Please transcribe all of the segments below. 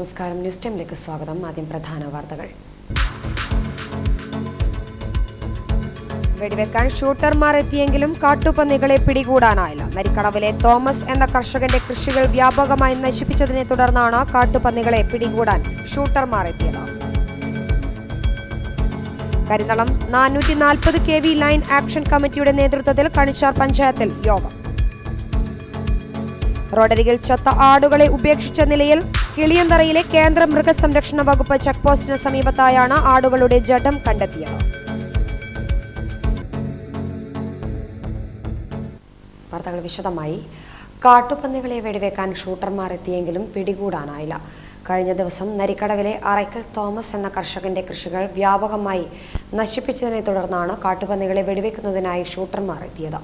നമസ്കാരം. ന്യൂസ് ടൈമിലേക്ക് സ്വാഗതം. ആദ്യം പ്രധാന വാർത്തകൾ. വെടിവെക്കാൻ ഷൂട്ടർമാർ എത്തിയെങ്കിലും കാട്ടുപന്നികളെ പിടികൂടാനായില്ല. നരിക്കടവിലെ തോമസ് എന്ന കർഷകന്റെ കൃഷികൾ വ്യാപകമായി നശിപ്പിച്ചതിനെ തുടർന്നാണ് കാട്ടുപന്നികളെ പിടികൂടാൻ ഷൂട്ടർമാർ എത്തിയത്. കരിന്തളം 440 kV ലൈൻ ആക്ഷൻ കമ്മിറ്റിയുടെ നേതൃത്വത്തിൽ കണിച്ചാർ പഞ്ചായത്തിൽ യോഗം. റോഡരികിൽ ചത്ത ആടുകളെ ഉപേക്ഷിച്ച നിലയിൽ കിളിയന്തറയിലെ കേന്ദ്ര മൃഗസംരക്ഷണ വകുപ്പ് ചെക്ക് പോസ്റ്റിന് സമീപത്തായാണ് ആടുകളുടെ ജഡം കണ്ടെത്തിയത്. വാർത്തകൾ വിശദമായി. കാട്ടുപന്നികളെ വെടിവെക്കാൻ ഷൂട്ടർമാർ എത്തിയെങ്കിലും പിടികൂടാനായില്ല. കഴിഞ്ഞ ദിവസം നരിക്കടവിലെ അറയ്ക്കൽ തോമസ് എന്ന കർഷകന്റെ കൃഷികൾ വ്യാപകമായി നശിപ്പിച്ചതിനെ തുടർന്നാണ് കാട്ടുപന്നികളെ വെടിവെക്കുന്നതിനായി ഷൂട്ടർമാർ എത്തിയത്.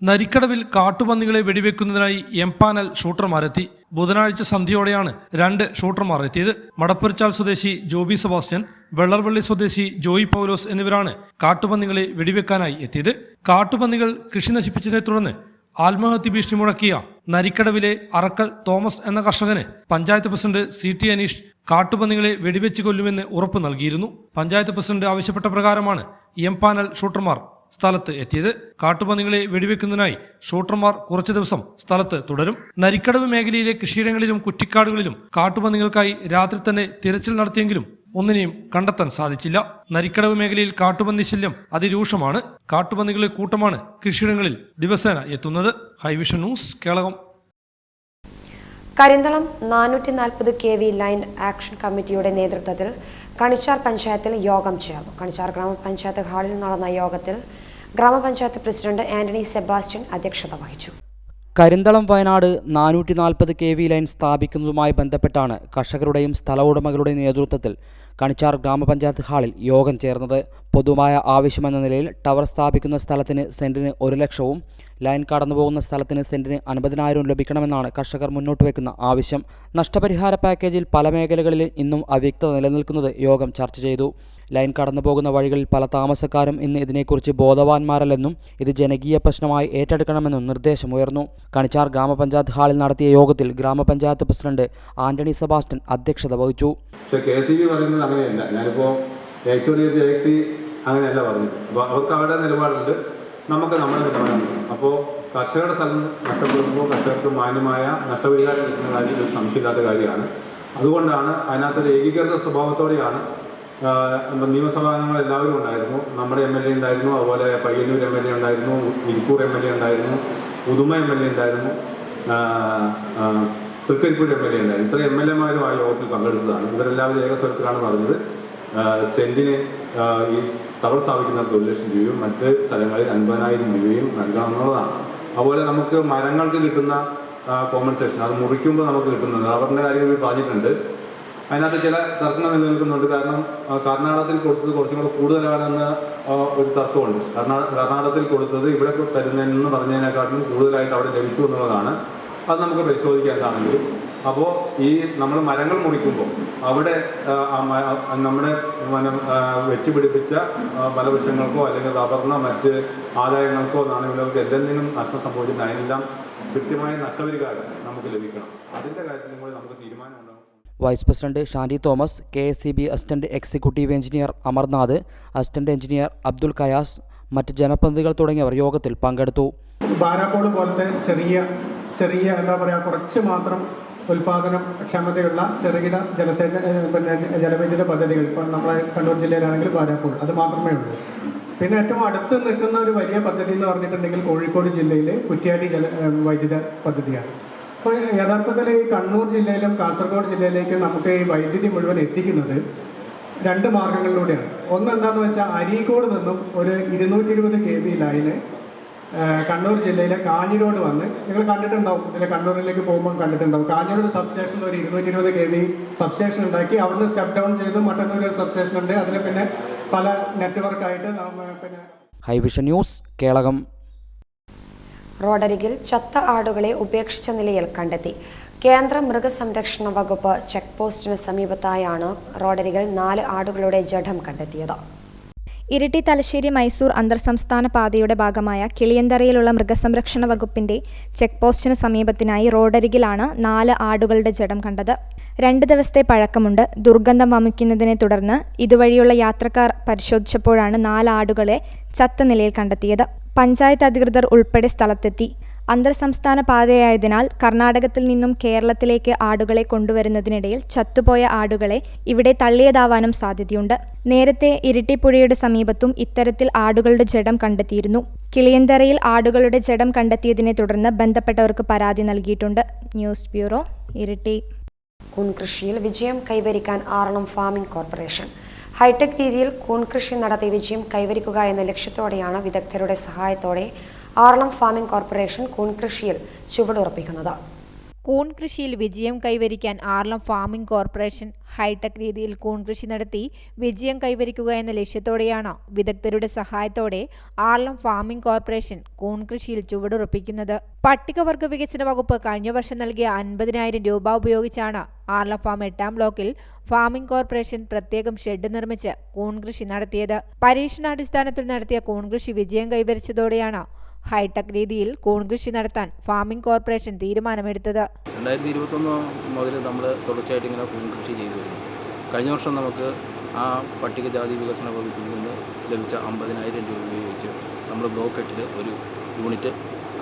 നരിക്കടവിൽ കാട്ടുപന്നികളെ വെടിവെക്കുന്നതിനായി എംപാനൽ ഷൂട്ടർമാരെത്തി. ബുധനാഴ്ച സന്ധ്യയോടെയാണ് 2 ഷൂട്ടർമാർ എത്തിയത്. മടപ്പുരച്ചാൽ സ്വദേശി ജോബി സെബാസ്റ്റ്യൻ, വെള്ളർവള്ളി സ്വദേശി ജോയി പൗലോസ് എന്നിവരാണ് കാട്ടുപന്നികളെ വെടിവെക്കാനായി എത്തിയത്. കാട്ടുപന്നികൾ കൃഷി നശിപ്പിച്ചതിനെ തുടർന്ന് ആത്മഹത്യ ഭീഷണി മുഴക്കിയ നരിക്കടവിലെ അറക്കൽ തോമസ് എന്ന കർഷകന് പഞ്ചായത്ത് പ്രസിഡന്റ് CT അനീഷ് കാട്ടുപന്നികളെ വെടിവെച്ച് കൊല്ലുമെന്ന് ഉറപ്പ് നൽകിയിരുന്നു. പഞ്ചായത്ത് പ്രസിഡന്റ് ആവശ്യപ്പെട്ട പ്രകാരമാണ് എംപാനൽ ഷൂട്ടർമാർ സ്ഥലത്ത് എത്തിയത്. കാട്ടുപന്നികളെ വെടിവെക്കുന്നതിനായി ഷൂട്ടർമാർ കുറച്ചു ദിവസം സ്ഥലത്ത് തുടരും. നരിക്കടവ് മേഖലയിലെ കൃഷിയിടങ്ങളിലും കുറ്റിക്കാടുകളിലും കാട്ടുപന്നികൾക്കായി രാത്രി തന്നെ തിരച്ചിൽ നടത്തിയെങ്കിലും ഒന്നിനെയും കണ്ടെത്താൻ സാധിച്ചില്ല. നരിക്കടവ് മേഖലയിൽ കാട്ടുപന്നി ശല്യം അതിരൂക്ഷമാണ്. കാട്ടുപന്നികളുടെ കൂട്ടമാണ് കൃഷിയിടങ്ങളിൽ ദിവസേന എത്തുന്നത്. Hi Vision news, Kelakam. Karinthalam 440 kV line action കമ്മിറ്റിയുടെ നേതൃത്വത്തിൽ കണിച്ചാർ പഞ്ചായത്തിൽ യോഗം ചേർന്നു. കണിച്ചാർ ഗ്രാമപഞ്ചായത്ത് ഹാളിൽ നടന്ന യോഗത്തിൽ ഗ്രാമപഞ്ചായത്ത് പ്രസിഡന്റ് ആന്റണി സെബാസ്റ്റ്യൻ അധ്യക്ഷത വഹിച്ചു. കരിന്തളം വയനാട് 440 kV ലൈൻ സ്ഥാപിക്കുന്നതുമായി ബന്ധപ്പെട്ടാണ് കർഷകരുടെയും സ്ഥല ഉടമകളുടെയും നേതൃത്വത്തിൽ കണിച്ചാർ ഗ്രാമപഞ്ചായത്ത് ഹാളിൽ യോഗം ചേർന്നത്. പൊതുവായ ആവശ്യമെന്ന നിലയിൽ ടവർ സ്ഥാപിക്കുന്ന സ്ഥലത്തിന് സെന്റിന് 1 ലക്ഷവും ലൈൻ കടന്നുപോകുന്ന സ്ഥലത്തിന് സെന്റിന് 50,000 ലഭിക്കണമെന്നാണ് കർഷകർ മുന്നോട്ട് വയ്ക്കുന്ന ആവശ്യം. നഷ്ടപരിഹാര പാക്കേജിൽ പല മേഖലകളിൽ ഇന്നും അവ്യക്തത നിലനിൽക്കുന്നത് യോഗം ചർച്ച ചെയ്തു. ലൈൻ കടന്നുപോകുന്ന വഴികളിൽ പല താമസക്കാരും ഇന്ന് ഇതിനെക്കുറിച്ച് ബോധവാന്മാരല്ലെന്നും ഇത് ജനകീയ പ്രശ്നമായി ഏറ്റെടുക്കണമെന്നും നിർദ്ദേശമുയർന്നു. കണിച്ചാർ ഗ്രാമപഞ്ചായത്ത് ഹാളിൽ നടത്തിയ യോഗത്തിൽ ഗ്രാമപഞ്ചായത്ത് പ്രസിഡന്റ് ആന്റണി സെബാസ്റ്റ്യൻ അധ്യക്ഷത വഹിച്ചു. പറയുന്നത് അങ്ങനെയല്ല. ഞാനിപ്പോൾ അങ്ങനെയല്ല പറഞ്ഞത്. അപ്പോൾ അവർക്ക് അവരുടെ നിലപാടുണ്ട്, നമുക്ക് നമ്മുടെ നിലപാടുണ്ട്. അപ്പോൾ കർഷകരുടെ സ്ഥലം നഷ്ടപ്പെടുമ്പോൾ കർഷകർക്ക് മാന്യമായ നഷ്ടപരിഹാരം കിട്ടുന്ന കാര്യം ഒരു സംശയമില്ലാത്ത കാര്യമാണ്. അതുകൊണ്ടാണ് അതിനകത്തൊരു ഏകീകൃത സ്വഭാവത്തോടെയാണ് നിയമസഭാംഗങ്ങൾ എല്ലാവരും ഉണ്ടായിരുന്നു. നമ്മുടെ MLA ഉണ്ടായിരുന്നു, അതുപോലെ പയ്യന്നൂർ MLA ഉണ്ടായിരുന്നു, ഇരിക്കൂർ MLA ഉണ്ടായിരുന്നു, ഉദുമ MLA ഉണ്ടായിരുന്നു, തൃക്കരിപ്പൂർ MLA ഉണ്ടായിരുന്നു. ഇത്ര MLA-മാരും ആ യോഗത്തിൽ പങ്കെടുത്തതാണ്. ഇവരെല്ലാവരും ഏകസ്വരത്തിലാണ് പറഞ്ഞത് സെന്റിന് ഈ ടവർ സ്ഥാപിക്കുന്ന 1 ലക്ഷം രൂപയും മറ്റ് സ്ഥലങ്ങളിൽ 50,000 രൂപയും നൽകാവുന്നതാണ്. അതുപോലെ നമുക്ക് മരങ്ങൾക്ക് കിട്ടുന്ന കോമ്പൻസേഷൻ, അത് മുറിക്കുമ്പോൾ നമുക്ക് കിട്ടുന്നത് റബ്ബറിൻ്റെ കാര്യങ്ങൾ പറഞ്ഞിട്ടുണ്ട്. അതിനകത്ത് ചില തർക്കങ്ങൾ നിലനിൽക്കുന്നുണ്ട്. കാരണം കർണാടകത്തിൽ കൊടുത്തത് കുറച്ചും കൂടെ കൂടുതലാണെന്ന് ഒരു തർക്കമുണ്ട്. കർണാടകത്തിൽ കൊടുത്തത് ഇവിടെ തരുന്നതെന്ന് പറഞ്ഞതിനെക്കാട്ടിലും കൂടുതലായിട്ട് അവിടെ ലഭിച്ചു എന്നുള്ളതാണ്. അത് നമുക്ക് പരിശോധിക്കേണ്ടതാണെങ്കിൽ. അപ്പോൾ ഈ നമ്മൾ മരങ്ങൾ മുറിക്കുമ്പോൾ അവിടെ നമ്മുടെ വെച്ച് പിടിപ്പിച്ച ഫലവൃക്ഷങ്ങൾക്കോ അല്ലെങ്കിൽ റബ്ബറിനോ മറ്റ് ആദായങ്ങൾക്കോ നാണയങ്ങൾക്ക് എന്തെങ്കിലും നഷ്ടം സംഭവിച്ചിട്ട് അതിനെല്ലാം കൃത്യമായ നഷ്ടപരിഹാരം നമുക്ക് ലഭിക്കണം. അതിൻ്റെ കാര്യത്തിൽ കൂടി നമുക്ക് തീരുമാനമുണ്ടാകും. Vice president Shandy Thomas, KSCB assistant executive engineer Amarnath, assistant engineer Abdul Khayas, മറ്റ് ജനപ്രതിനിധികൾ തുടങ്ങിയവർ യോഗത്തിൽ പങ്കെടുത്തു. ബാരാപ്പോൾ പോലത്തെ ചെറിയ എന്താ പറയുക, കുറച്ച് മാത്രം ഉൽപാദനം ക്ഷമതയുള്ള ചെറുകിട ജലവൈദ്യുത പദ്ധതികൾ ഇപ്പോൾ നമ്മളെ കണ്ണൂർ ജില്ലയിലാണെങ്കിൽ ബാരാപ്പോൾ അത് മാത്രമേ ഉള്ളൂ. പിന്നെ ഏറ്റവും അടുത്ത് നിൽക്കുന്ന ഒരു വലിയ പദ്ധതി എന്ന് പറഞ്ഞിട്ടുണ്ടെങ്കിൽ കോഴിക്കോട് ജില്ലയിലെ കുറ്റ്യാടി വൈദ്യുത പദ്ധതിയാണ്. അപ്പോൾ യഥാർത്ഥത്തിൽ ഈ കണ്ണൂർ ജില്ലയിലും കാസർഗോഡ് ജില്ലയിലേക്കും നമുക്ക് ഈ വൈദ്യുതി മുഴുവൻ എത്തിക്കുന്നത് 2 മാർഗങ്ങളിലൂടെയാണ്. ഒന്നെന്താണെന്ന് വെച്ചാൽ അരീക്കോട് നിന്നും ഒരു 220 kV ലൈന് കണ്ണൂർ ജില്ലയിലെ കാഞ്ഞിരോട് വന്ന് നിങ്ങൾ കണ്ടിട്ടുണ്ടാവും. ഇതിലെ കണ്ണൂരിലേക്ക് പോകുമ്പോൾ കണ്ടിട്ടുണ്ടാവും. കാഞ്ഞിരോട് സബ്സ്റ്റേഷൻ ഒരു 220 kV സബ്സ്റ്റേഷൻ ഉണ്ടാക്കി അവിടുന്ന് സ്റ്റെപ്പ് ഡൗൺ ചെയ്ത് മട്ടന്നൂർ ഒരു സബ്സ്റ്റേഷൻ ഉണ്ട്. അതിൽ പിന്നെ പല നെറ്റ്വർക്കായിട്ട് പിന്നെ. ഹൈവിഷൻ ന്യൂസ്, കേളകം. റോഡരികിൽ ചത്ത ആടുകളെ ഉപേക്ഷിച്ച നിലയിൽ കണ്ടെത്തി. കേന്ദ്ര മൃഗസംരക്ഷണ വകുപ്പ് ചെക്ക് പോസ്റ്റിന് സമീപത്തായാണ് റോഡരികിൽ 4 ആടുകളുടെ ജഡം കണ്ടെത്തിയത്. ഇരിട്ടി തലശ്ശേരി മൈസൂർ അന്തർ സംസ്ഥാന പാതയുടെ ഭാഗമായ കിളിയന്തറയിലുള്ള മൃഗസംരക്ഷണ വകുപ്പിന്റെ ചെക്ക് പോസ്റ്റിന് സമീപത്തിനായി റോഡരികിലാണ് 4 ആടുകളുടെ ജഡം കണ്ടത്. 2 ദിവസത്തെ പഴക്കമുണ്ട്. ദുർഗന്ധം വമിക്കുന്നതിനെ തുടർന്ന് ഇതുവഴിയുള്ള യാത്രക്കാർ പരിശോധിച്ചപ്പോഴാണ് 4 ആടുകളെ ചത്ത നിലയിൽ കണ്ടെത്തിയത്. പഞ്ചായത്ത് അധികൃതർ ഉൾപ്പെടെ സ്ഥലത്തെത്തി. അന്തർസംസ്ഥാന പാതയായതിനാൽ കർണാടകത്തിൽ നിന്നും കേരളത്തിലേക്ക് ആടുകളെ കൊണ്ടുവരുന്നതിനിടയിൽ ചത്തുപോയ ആടുകളെ ഇവിടെ തള്ളിയതാവാനും സാധ്യതയുണ്ട്. നേരത്തെ ഇരിട്ടിപ്പുഴയുടെ സമീപത്തും ഇത്തരത്തിൽ ആടുകളുടെ ജഡം കണ്ടെത്തിയിരുന്നു. കിളിയന്തറയിൽ ആടുകളുടെ ജഡം കണ്ടെത്തിയതിനെ തുടർന്ന് ബന്ധപ്പെട്ടവർക്ക് പരാതി നൽകിയിട്ടുണ്ട്. News bureau, Iritty. കൂൺ കൃഷിയിൽ വിജയം കൈവരിക്കാൻ ആറളം ഫാമിംഗ് കോർപ്പറേഷൻ ഹൈടെക് രീതിയിൽ കൂൺ കൃഷി നടത്തി വിജയം കൈവരിക്കുക എന്ന ലക്ഷ്യത്തോടെയാണ് വിദഗ്ധരുടെ സഹായത്തോടെ ആറളം ഫാമിംഗ് കോർപ്പറേഷൻ കൂൺ കൃഷിയിൽ ചുവടുറപ്പിക്കുന്നത്. കൂൺ കൃഷിയിൽ വിജയം കൈവരിക്കാൻ ആറളം ഫാമിംഗ് കോർപ്പറേഷൻ ഹൈടെക് രീതിയിൽ കൂൺ കൃഷി നടത്തി വിജയം കൈവരിക്കുക എന്ന ലക്ഷ്യത്തോടെയാണ് വിദഗ്ധരുടെ സഹായത്തോടെ ആറളം ഫാമിംഗ് കോർപ്പറേഷൻ കൂൺ കൃഷിയിൽ ചുവടുറപ്പിക്കുന്നത്. പട്ടികവർഗ വികസന വകുപ്പ് കഴിഞ്ഞ വർഷം നൽകിയ 50,000 രൂപ ഉപയോഗിച്ചാണ് ആറളം ഫാം 8ാം ബ്ലോക്കിൽ ഫാമിംഗ് കോർപ്പറേഷൻ പ്രത്യേകം ഷെഡ് നിർമ്മിച്ച് കൂൺ കൃഷി നടത്തിയത്. പരീക്ഷണാടിസ്ഥാനത്തിൽ നടത്തിയ കൂൺ കൃഷി വിജയം കൈവരിച്ചതോടെയാണ് ഹൈടെക് രീതിയിൽ കൂൺ കൃഷി നടത്താൻ ഫാമിംഗ് കോർപ്പറേഷൻ തീരുമാനമെടുത്തത്. 2021 മുതൽ നമ്മൾ തുടർച്ചയായിട്ട് ഇങ്ങനെ കൂൺ കൃഷി ചെയ്തു വരുന്നു. കഴിഞ്ഞ വർഷം നമുക്ക് ആ പട്ടികജാതി വികസന വകുപ്പിൽ നിന്ന് ലഭിച്ച 50,000 രൂപ ഉപയോഗിച്ച് നമ്മൾ ബ്ലോക്ക് 8 ഒരു യൂണിറ്റ്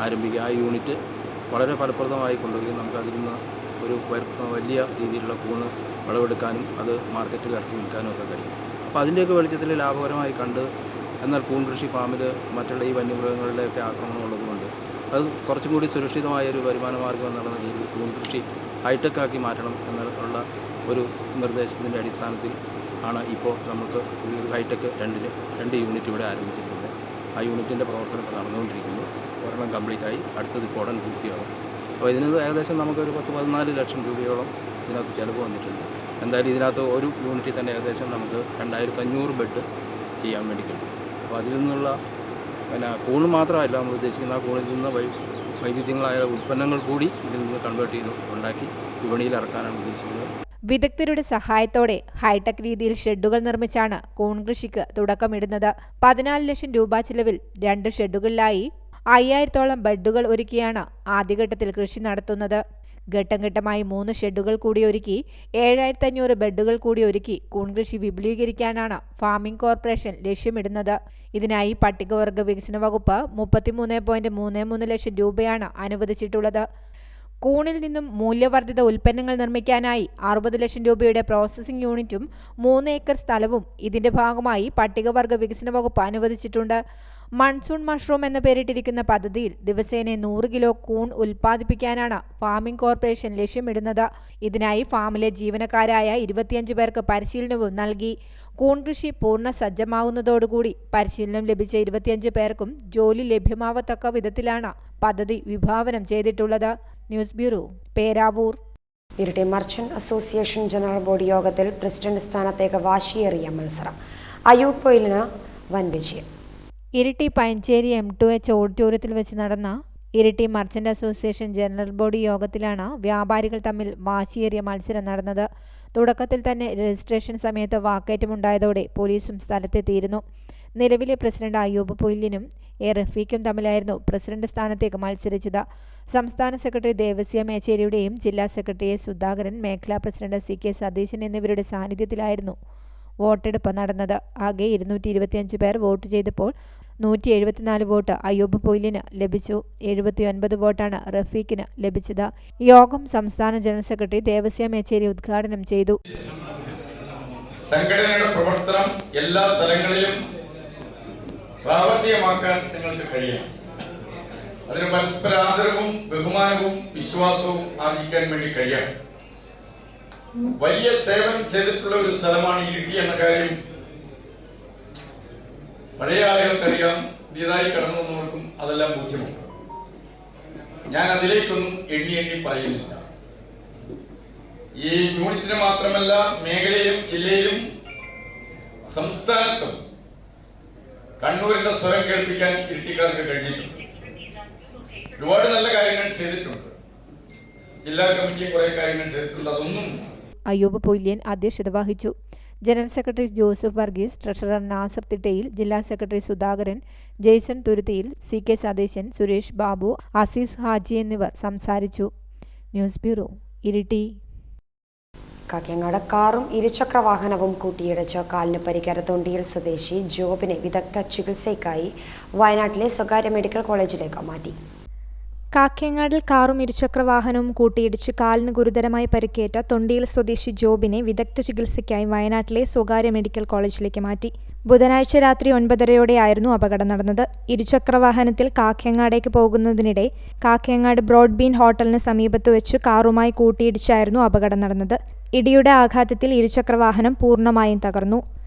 ആരംഭിക്കുക. ആ യൂണിറ്റ് വളരെ ഫലപ്രദമായി കൊണ്ടുവരികയും നമുക്ക് അതിൽ നിന്ന് ഒരു വലിയ രീതിയിലുള്ള കൂണ് വിളവെടുക്കാനും അത് മാർക്കറ്റിൽ ഇറക്കി വിൽക്കാനും ഒക്കെ കഴിയും. അപ്പോൾ അതിൻ്റെയൊക്കെ വെളിച്ചത്തിൽ ലാഭകരമായി കണ്ട്, എന്നാൽ കൂൺ കൃഷി ഫാമിൽ മറ്റുള്ള ഈ വന്യമൃഗങ്ങളുടെയൊക്കെ ആക്രമണം ഉള്ളതുകൊണ്ട് അത് കുറച്ചും കൂടി സുരക്ഷിതമായൊരു വരുമാന മാർഗ്ഗം എന്നുള്ള രീതിയിൽ കൂൺ കൃഷി ഹൈടെക് ആക്കി മാറ്റണം എന്നുള്ള ഒരു നിർദ്ദേശത്തിൻ്റെ അടിസ്ഥാനത്തിൽ ആണ് ഇപ്പോൾ നമുക്ക് ഹൈടെക് 2 യൂണിറ്റ് ഇവിടെ ആരംഭിച്ചിട്ടുണ്ട്. ആ യൂണിറ്റിൻ്റെ പ്രവർത്തനം ഇപ്പോൾ നടന്നുകൊണ്ടിരിക്കുന്നു. ഒരെണ്ണം കംപ്ലീറ്റ് ആയി, അടുത്തത് ഇപ്പോൾ ഉടൻ പൂർത്തിയാകും. അപ്പോൾ ഇതിന് ഏകദേശം നമുക്കൊരു 10-14 ലക്ഷം രൂപയോളം ഇതിനകത്ത് ചിലവ് വന്നിട്ടുണ്ട്. എന്തായാലും ഇതിനകത്ത് ഒരു യൂണിറ്റിൽ തന്നെ ഏകദേശം നമുക്ക് 2500 ബെഡ് ചെയ്യാൻ വേണ്ടി കഴിയും. അപ്പോൾ അതിൽ നിന്നുള്ള കൂണ് മാത്രമല്ല നമ്മൾ ഉദ്ദേശിക്കുന്ന ആ കൂണിൽ നിന്ന് വൈവിധ്യങ്ങളായ ഉൽപ്പന്നങ്ങൾ കൂടി ഇതിൽ നിന്ന് കൺവേർട്ട് ചെയ്ത് ഉണ്ടാക്കി വിപണിയിൽ ഇറക്കാനാണ് ഉദ്ദേശിക്കുന്നത്. വിദഗ്ധരുടെ സഹായത്തോടെ ഹൈടെക് രീതിയിൽ ഷെഡുകൾ നിർമ്മിച്ചാണ് കൂൺ കൃഷിക്ക് തുടക്കമിടുന്നത്. 14 ലക്ഷം രൂപ ചിലവിൽ 2 ഷെഡുകളിലായി 5000-ഓളം ബെഡുകൾ ഒരുക്കിയാണ് ആദ്യഘട്ടത്തിൽ കൃഷി നടത്തുന്നത്. ഘട്ടം ഘട്ടമായി 3 ഷെഡുകൾ കൂടി ഒരുക്കി 7500 ബെഡുകൾ കൂടി ഒരുക്കി കൂൺ കൃഷി വിപുലീകരിക്കാനാണ് ഫാമിംഗ് കോർപ്പറേഷൻ ലക്ഷ്യമിടുന്നത്. ഇതിനായി പട്ടികവർഗ വികസന വകുപ്പ് 33.33 ലക്ഷം രൂപയാണ് അനുവദിച്ചിട്ടുള്ളത്. കൂണിൽ നിന്നും മൂല്യവർദ്ധിത ഉൽപ്പന്നങ്ങൾ നിർമ്മിക്കാനായി 60 ലക്ഷം രൂപയുടെ പ്രോസസ്സിംഗ് യൂണിറ്റും 3 ഏക്കർ സ്ഥലവും ഇതിന്റെ ഭാഗമായി പട്ടികവർഗ വികസന വകുപ്പ് അനുവദിച്ചിട്ടുണ്ട്. മൺസൂൺ മഷ്റൂം എന്ന പേരിട്ടിരിക്കുന്ന പദ്ധതിയിൽ ദിവസേന 100 കിലോ കൂൺ ഉൽപ്പാദിപ്പിക്കാനാണ് ഫാമിംഗ് കോർപ്പറേഷൻ ലക്ഷ്യമിടുന്നത്. ഇതിനായി ഫാമിലെ ജീവനക്കാരായ 25 പേർക്ക് പരിശീലനവും നൽകി. കൂൺ കൃഷി പൂർണ്ണ സജ്ജമാകുന്നതോടുകൂടി പരിശീലനം ലഭിച്ച 25 പേർക്കും ജോലി ലഭ്യമാവത്തക്ക വിധത്തിലാണ് പദ്ധതി വിഭാവനം ചെയ്തിട്ടുള്ളത്. News bureau, Peravoor. Iritty merchant association general body യോഗത്തിൽ പ്രസിഡന്റ് സ്ഥാനത്തേക്ക് വാശിയേറിയ മത്സരം. അയൂബ് പൊയിലിന് വൻ വിജയം. ഇരിട്ടി പയഞ്ചേരി M2H ഓഡിറ്റോറിയത്തിൽ വെച്ച് നടന്ന Iritty merchant association general body യോഗത്തിലാണ് വ്യാപാരികൾ തമ്മിൽ വാശിയേറിയ മത്സരം നടന്നത്. തുടക്കത്തിൽ തന്നെ രജിസ്ട്രേഷൻ സമയത്ത് വാക്കേറ്റമുണ്ടായതോടെ പോലീസും സ്ഥലത്തെത്തിയിരുന്നു. നിലവിലെ പ്രസിഡന്റ് അയ്യൂബ് പൊയിലിനും റഫീഖും തമ്മിലായിരുന്നു പ്രസിഡന്റ് സ്ഥാനത്തേക്ക് മത്സരിച്ചത്. സംസ്ഥാന സെക്രട്ടറി ദേവസ്യ മേച്ചേരിയുടെയും ജില്ലാ സെക്രട്ടറി എസ് സുധാകരൻ, മേഖലാ പ്രസിഡന്റ് CK സതീശൻ എന്നിവരുടെ സാന്നിധ്യത്തിലായിരുന്നു വോട്ടെടുപ്പ് നടന്നത്. ആകെ 225 പേർ വോട്ട് ചെയ്തപ്പോൾ 174 വോട്ട് അയ്യൂബ് പൊയിലിന് ലഭിച്ചു. 79 വോട്ടാണ് റഫീഖിന് ലഭിച്ചത്. യോഗം സംസ്ഥാന ജനറൽ സെക്രട്ടറി ദേവസ്യ മേച്ചേരി ഉദ്ഘാടനം ചെയ്തു. സംഘടനയുടെ പ്രവർത്തനം എല്ലാ തലങ്ങളിലും പ്രാവർത്തികമാക്കാൻ നിങ്ങൾക്ക് കഴിയണം. അതിന് പരസ്പര ആദരവും ബഹുമാനവും വിശ്വാസവും ആർജിക്കാൻ വേണ്ടി കഴിയണം. വലിയ സേവനം ചെയ്തിട്ടുള്ള ഒരു സ്ഥലമാണ് ഇരിട്ടി എന്ന കാര്യം പഴയ ആളുകൾക്കറിയാം. പുതിയതായി കടന്നു വന്നവർക്കും അതെല്ലാം ബോധ്യമുണ്ട്. ഞാൻ അതിലേക്കൊന്നും എണ്ണി പറയുന്നില്ല. ഈ യൂണിറ്റിന് മാത്രമല്ല, മേഖലയിലും ജില്ലയിലും സംസ്ഥാനത്തും കണ്ണൂരിന്റെ സ്വരം കേൾപ്പിക്കാൻ ഇരിട്ടിക്കാർക്ക് കഴിഞ്ഞിട്ടുണ്ട്. ഒരുപാട് നല്ല കാര്യങ്ങൾ ചെയ്തിട്ടുണ്ട്. ജില്ലാ കമ്മിറ്റിയും കുറെ കാര്യങ്ങൾ ചെയ്തിട്ടുണ്ട്. അതൊന്നും അയ്യൂബ് പൊയിലിയൻ അധ്യക്ഷത വഹിച്ചു. General secretary Joseph Varghese, treasurer Nasar Thittayil, ജില്ലാ സെക്രട്ടറി സുധാകരൻ, ജെയ്സൺ തുരുത്തിയിൽ, CK സതീശൻ, സുരേഷ് ബാബു, അസീസ് ഹാജി എന്നിവർ സംസാരിച്ചു. News bureau, Iritty. കാക്കങ്ങാട് കാറും ഇരുചക്ര വാഹനവും കൂട്ടിയിടിച്ച് കാലിന് പരിക്കേറ്റ തൊണ്ടിയിൽ സ്വദേശി ജോബിനെ വിദഗ്ധ ചികിത്സയ്ക്കായി വയനാട്ടിലെ സ്വകാര്യ മെഡിക്കൽ കോളേജിലേക്ക് മാറ്റി. കാക്കങ്ങാടിൽ കാറും ഇരുചക്ര വാഹനവും കൂട്ടിയിടിച്ച് കാലിന് ഗുരുതരമായി പരിക്കേറ്റ തൊണ്ടിയിൽ സ്വദേശി ജോബിനെ വിദഗ്ധ ചികിത്സയ്ക്കായി വയനാട്ടിലെ സ്വകാര്യ മെഡിക്കൽ കോളേജിലേക്ക് മാറ്റി. ബുധനാഴ്ച രാത്രി 9:30യോടെയായിരുന്നു അപകടം നടന്നത്. ഇരുചക്ര വാഹനത്തിൽ കാക്കങ്ങാടേക്ക് പോകുന്നതിനിടെ കാക്കങ്ങാട് ബ്രോഡ്ബീൻ ഹോട്ടലിന് സമീപത്ത് വെച്ച് കാറുമായി കൂട്ടിയിടിച്ചായിരുന്നു അപകടം നടന്നത്. ഇടിയുടെ ആഘാതത്തിൽ ഇരുചക്ര വാഹനം പൂർണ്ണമായും തകർന്നു.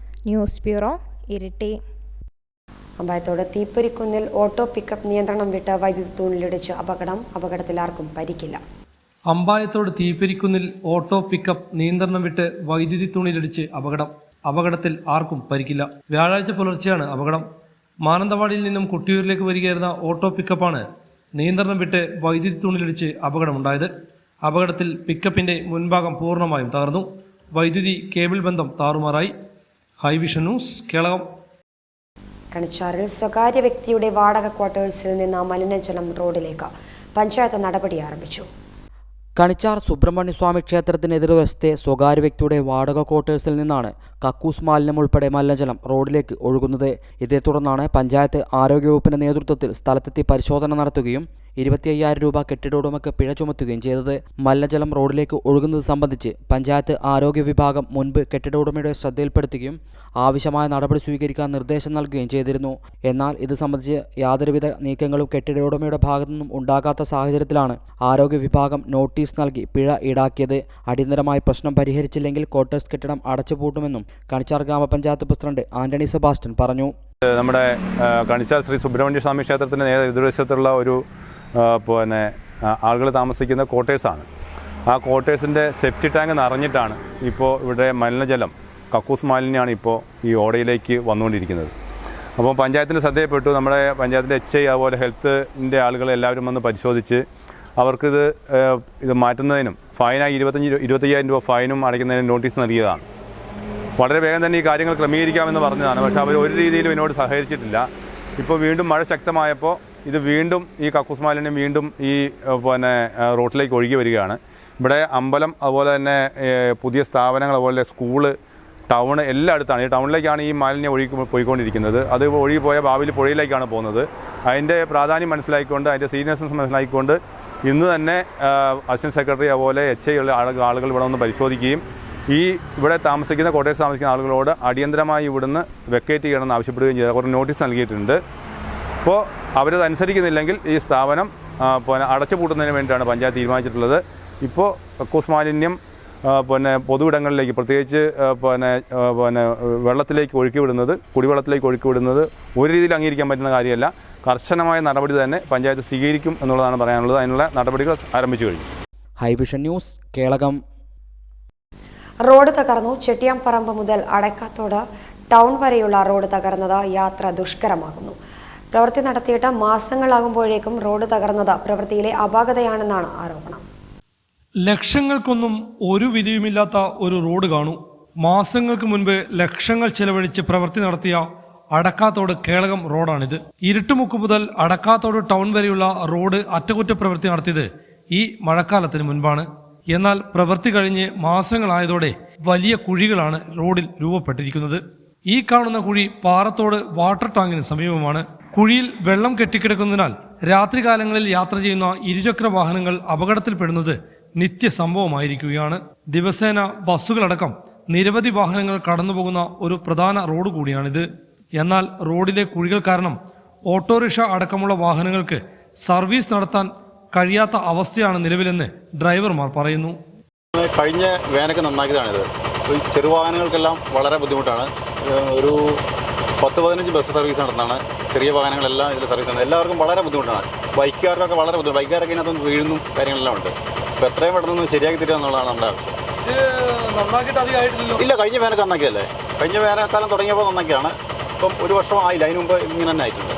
News bureau, Iritty. അമ്പായത്തോട് തീപ്പൊരിക്കുന്നിൽ ഓട്ടോ പിക്കപ്പ് നിയന്ത്രണം വിട്ട് വൈദ്യുതി തൂണിലിടിച്ച് അപകടത്തിൽ ആർക്കും പരിക്കില്ല. അമ്പായത്തോട് തീപ്പൊരിക്കുന്നിൽ ഓട്ടോ പിക്കപ്പ് നിയന്ത്രണം വിട്ട് വൈദ്യുതി തൂണിലിടിച്ച് അപകടത്തിൽ ആർക്കും പരിക്കില്ല. വ്യാഴാഴ്ച പുലർച്ചെയാണ് അപകടം. മാനന്തവാടിയിൽ നിന്നും കൊട്ടിയൂരിലേക്ക് വരികയായിരുന്ന ഓട്ടോ പിക്കപ്പാണ് നിയന്ത്രണം വിട്ട് വൈദ്യുതി തൂണിലിടിച്ച് അപകടമുണ്ടായത്. അപകടത്തിൽ പിക്കപ്പിന്റെ മുൻഭാഗം പൂർണ്ണമായും തകർന്നു. വൈദ്യുതി കേബിൾ ബന്ധം താറുമാറായി. ഹൈവിഷൻ ന്യൂസ്, കേളകം. കണിച്ചാറിൽ സ്വകാര്യ വ്യക്തിയുടെ വാടക ക്വാർട്ടേഴ്സിൽ നിന്ന് മലിനജലം റോഡിലേക്ക് പഞ്ചായത്ത് നടപടി ആരംഭിച്ചു. കണിച്ചാർ സുബ്രഹ്മണ്യസ്വാമി ക്ഷേത്രത്തിന് എതിർവശത്തെ സ്വകാര്യ വ്യക്തിയുടെ വാടക ക്വാർട്ടേഴ്സിൽ നിന്നാണ് കക്കൂസ് മാലിന്യം ഉൾപ്പെടെ മലിനജലം റോഡിലേക്ക് ഒഴുകുന്നത്. ഇതേ തുടർന്നാണ് പഞ്ചായത്ത് ആരോഗ്യവകുപ്പിന്റെ നേതൃത്വത്തിൽ സ്ഥലത്തെത്തി പരിശോധന നടത്തുകയും 25,000 രൂപ കെട്ടിട ഉടമയ്ക്ക് പിഴ ചുമത്തുകയും ചെയ്തത്. മലിനജലം റോഡിലേക്ക് ഒഴുകുന്നത് സംബന്ധിച്ച് പഞ്ചായത്ത് ആരോഗ്യ വിഭാഗം മുൻപ് കെട്ടിട ഉടമയുടെ ശ്രദ്ധയിൽപ്പെടുത്തുകയും ആവശ്യമായ നടപടി സ്വീകരിക്കാൻ നിർദ്ദേശം നൽകുകയും ചെയ്തിരുന്നു. എന്നാൽ ഇത് സംബന്ധിച്ച് യാതൊരുവിധ നീക്കങ്ങളും കെട്ടിട ഉടമയുടെ ഭാഗത്തുനിന്നും ഉണ്ടാകാത്ത സാഹചര്യത്തിലാണ് ആരോഗ്യ വിഭാഗം നോട്ടീസ് നൽകി പിഴ ഈടാക്കിയത്. അടിയന്തരമായി പ്രശ്നം പരിഹരിച്ചില്ലെങ്കിൽ ക്വാർട്ടേഴ്സ് കെട്ടിടം അടച്ചുപൂട്ടുമെന്നും കണിച്ചാർ ഗ്രാമപഞ്ചായത്ത് പ്രസിഡന്റ് ആന്റണി സെബാസ്റ്റ്യൻ പറഞ്ഞു. നമ്മുടെ കണിച്ചാർ ശ്രീ സുബ്രഹ്മണ്യ സ്വാമി ക്ഷേത്രത്തിന് എതിർവശത്തുള്ള ഒരു ആളുകൾ താമസിക്കുന്ന ക്വാർട്ടേഴ്സാണ്. ആ ക്വാർട്ടേഴ്സിൻ്റെ സെപ്റ്റി ടാങ്ക് നിറഞ്ഞിട്ടാണ് ഇപ്പോൾ ഇവിടെ മലിനജലം, കക്കൂസ് മാലിന്യമാണ് ഇപ്പോൾ ഈ ഓടയിലേക്ക് വന്നുകൊണ്ടിരിക്കുന്നത്. അപ്പോൾ പഞ്ചായത്തിൻ്റെ ശ്രദ്ധയിൽപ്പെട്ടു. നമ്മുടെ പഞ്ചായത്തിൻ്റെ HI അതുപോലെ ഹെൽത്തിൻ്റെ ആളുകൾ എല്ലാവരും വന്ന് പരിശോധിച്ച് അവർക്കിത് മാറ്റുന്നതിനും ഫൈനായി 25,000 രൂപ ഫൈനും അടയ്ക്കുന്നതിനും നോട്ടീസ് നൽകിയതാണ്. വളരെ വേഗം തന്നെ ഈ കാര്യങ്ങൾ ക്രമീകരിക്കാമെന്ന് പറഞ്ഞതാണ്. പക്ഷേ അവർ ഒരു രീതിയിലും എന്നോട് സഹകരിച്ചിട്ടില്ല. ഇപ്പോൾ വീണ്ടും മഴ ശക്തമായപ്പോൾ ഇത് വീണ്ടും ഈ കക്കൂസ് മാലിന്യം വീണ്ടും ഈ റോട്ടിലേക്ക് ഒഴുകി വരികയാണ്. ഇവിടെ അമ്പലം, അതുപോലെ തന്നെ പുതിയ സ്ഥാപനങ്ങൾ, അതുപോലെ സ്കൂള്, ടൗണ് എല്ലാം അടുത്താണ്. ഈ ടൗണിലേക്കാണ് ഈ മാലിന്യം പോയിക്കൊണ്ടിരിക്കുന്നത്. അത് ഒഴുകിപ്പോയ ഭാവിയിൽ പുഴയിലേക്കാണ് പോകുന്നത്. അതിൻ്റെ പ്രാധാന്യം മനസ്സിലാക്കിക്കൊണ്ട്, അതിൻ്റെ സീരിയസ്നെസ് മനസ്സിലാക്കിക്കൊണ്ട് ഇന്ന് തന്നെ അസിസ്റ്റന്റ് സെക്രട്ടറി അതുപോലെ HI ഉള്ള ആളുകൾ ഇവിടെ ഒന്ന് പരിശോധിക്കുകയും ഇവിടെ താമസിക്കുന്ന ക്വാർട്ടേഴ്സ് താമസിക്കുന്ന ആളുകളോട് അടിയന്തരമായി ഇവിടുന്ന് വെക്കേറ്റ് ചെയ്യണമെന്ന് ആവശ്യപ്പെടുകയും ചെയ്ത് കുറച്ച് നോട്ടീസ് നൽകിയിട്ടുണ്ട്. അപ്പോൾ അവരത് അനുസരിക്കുന്നില്ലെങ്കിൽ ഈ സ്ഥാപനം അടച്ചുപൂട്ടുന്നതിന് വേണ്ടിയിട്ടാണ് പഞ്ചായത്ത് തീരുമാനിച്ചിട്ടുള്ളത്. ഇപ്പോൾ കക്കൂസ് മാലിന്യം പൊതുവിടങ്ങളിലേക്ക്, പ്രത്യേകിച്ച് വെള്ളത്തിലേക്ക് ഒഴുക്കി വിടുന്നത്, കുടിവെള്ളത്തിലേക്ക് ഒഴുക്കി വിടുന്നത് ഒരു രീതിയിൽ അംഗീകരിക്കാൻ പറ്റുന്ന കാര്യമല്ല. കർശനമായ നടപടി തന്നെ പഞ്ചായത്ത് സ്വീകരിക്കും എന്നുള്ളതാണ് പറയാനുള്ളത്. അതിനുള്ള നടപടികൾ ആരംഭിച്ചു കഴിഞ്ഞു. ഹൈവിഷൻ ന്യൂസ്, കേളകം. റോഡ് തകർന്നു. ചെട്ടിയാംപറമ്പ് മുതൽ അടക്കാത്തോട് ടൗൺ വരെയുള്ള റോഡ് തകർന്നത് യാത്ര ദുഷ്കരമാകുന്നു. പ്രവൃത്തി നടത്തിയിട്ട് മാസങ്ങളാകുമ്പോഴേക്കും റോഡ് തകർന്നത് പ്രവൃത്തിയിലെ അപാകതയാണെന്നാണ് ആരോപണം. ലക്ഷങ്ങൾക്കൊന്നും ഒരു വിലയുമില്ലാത്ത ഒരു റോഡ് കാണൂ. മാസങ്ങൾക്ക് മുൻപ് ലക്ഷങ്ങൾ ചെലവഴിച്ച് പ്രവൃത്തി നടത്തിയ അടക്കാത്തോട് കേളകം റോഡാണിത്. ഇരുട്ടുമുക്ക് മുതൽ അടക്കാത്തോട് ടൗൺ വരെയുള്ള റോഡ് അറ്റകുറ്റപ്രവൃത്തി നടത്തിയത് ഈ മഴക്കാലത്തിന് മുൻപാണ്. എന്നാൽ പ്രവൃത്തി കഴിഞ്ഞ് മാസങ്ങളായതോടെ വലിയ കുഴികളാണ് റോഡിൽ രൂപപ്പെട്ടിരിക്കുന്നത്. ഈ കാണുന്ന കുഴി പാറത്തോട് വാട്ടർ ടാങ്കിന് സമീപമാണ്. കുഴിയിൽ വെള്ളം കെട്ടിക്കിടക്കുന്നതിനാൽ രാത്രികാലങ്ങളിൽ യാത്ര ചെയ്യുന്ന ഇരുചക്ര വാഹനങ്ങൾ അപകടത്തിൽപ്പെടുന്നത് നിത്യസംഭവമായിരിക്കുകയാണ്. ദിവസേന ബസ്സുകളടക്കം നിരവധി വാഹനങ്ങൾ കടന്നുപോകുന്ന ഒരു പ്രധാന റോഡ് കൂടിയാണിത്. എന്നാൽ റോഡിലെ കുഴികൾ കാരണം ഓട്ടോറിക്ഷ അടക്കമുള്ള വാഹനങ്ങൾക്ക് സർവീസ് നടത്താൻ കഴിയാത്ത അവസ്ഥയാണ് നിലവിലെന്ന് ഡ്രൈവർമാർ പറയുന്നു. കഴിഞ്ഞ വേനൊക്കെ നന്നാക്കിയതാണിത്. ചെറുവാഹനങ്ങൾക്കെല്ലാം വളരെ ബുദ്ധിമുട്ടാണ്. ഒരു 10-15 ബസ് സർവീസ് നടത്തുന്നതാണ്. ചെറിയ വാഹനങ്ങളെല്ലാം ഇതിൽ സർവീസ് നടത്തുന്നത്. എല്ലാവർക്കും വളരെ ബുദ്ധിമുട്ടാണ്. ബൈക്കുകാർക്കൊക്കെ വളരെ ബുദ്ധിമുട്ട്. ബൈക്കുകാരൊക്കെ ഇതിനകത്ത് വീഴുന്നും കാര്യങ്ങളെല്ലാം ഉണ്ട്. അപ്പോൾ എത്രയും പെട്ടെന്ന് ശരിയാക്കി തരിക എന്നുള്ളതാണ് നമ്മുടെ ആവശ്യം. ഇല്ല, കഴിഞ്ഞ വേനൊക്കെ നന്നാക്കിയതല്ലേ. കഴിഞ്ഞ വേനൽക്കാലം തുടങ്ങിയപ്പോൾ നന്നാക്കിയാണ്. ഇപ്പം 1 വർഷം ആയില്ല, അതിന് മുമ്പ് ഇങ്ങനെ തന്നെ ആയിട്ടുണ്ട്.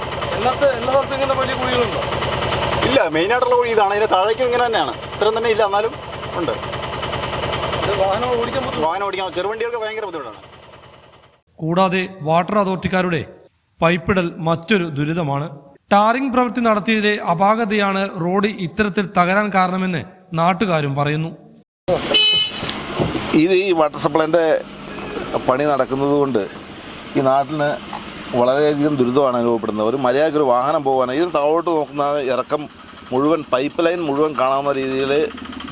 ഇല്ല, മെയിനായിട്ടുള്ള കുഴി ഇതാണ്. അതിന് താഴേക്കും ഇങ്ങനെ തന്നെയാണ്. ഇത്രയും തന്നെ ഇല്ല, എന്നാലും ഉണ്ട്. വാഹനം ഓടിക്കാൻ ചെറുവണ്ടികൾക്ക് ഭയങ്കര ബുദ്ധിമുട്ടാണ്. കൂടാതെ വാട്ടർ അതോറിറ്റിക്കാരുടെ പൈപ്പിടൽ മറ്റൊരു ദുരിതമാണ്. ടാറിംഗ് പ്രവൃത്തി നടത്തിയതിലെ അപാകതയാണ് റോഡ് ഇത്തരത്തിൽ തകരാൻ കാരണമെന്ന് നാട്ടുകാരും പറയുന്നു. ഇത് ഈ വാട്ടർ സപ്ലൈൻ്റെ പണി നടക്കുന്നത് കൊണ്ട് ഈ നാട്ടിന് വളരെയധികം ദുരിതമാണ് അനുഭവപ്പെടുന്നത്. ഒരു മര്യാദയ്ക്കൊരു വാഹനം പോകാൻ ഇതിന് താഴോട്ട് നോക്കുന്ന ഇറക്കം മുഴുവൻ പൈപ്പ് ലൈൻ മുഴുവൻ കാണാവുന്ന രീതിയിൽ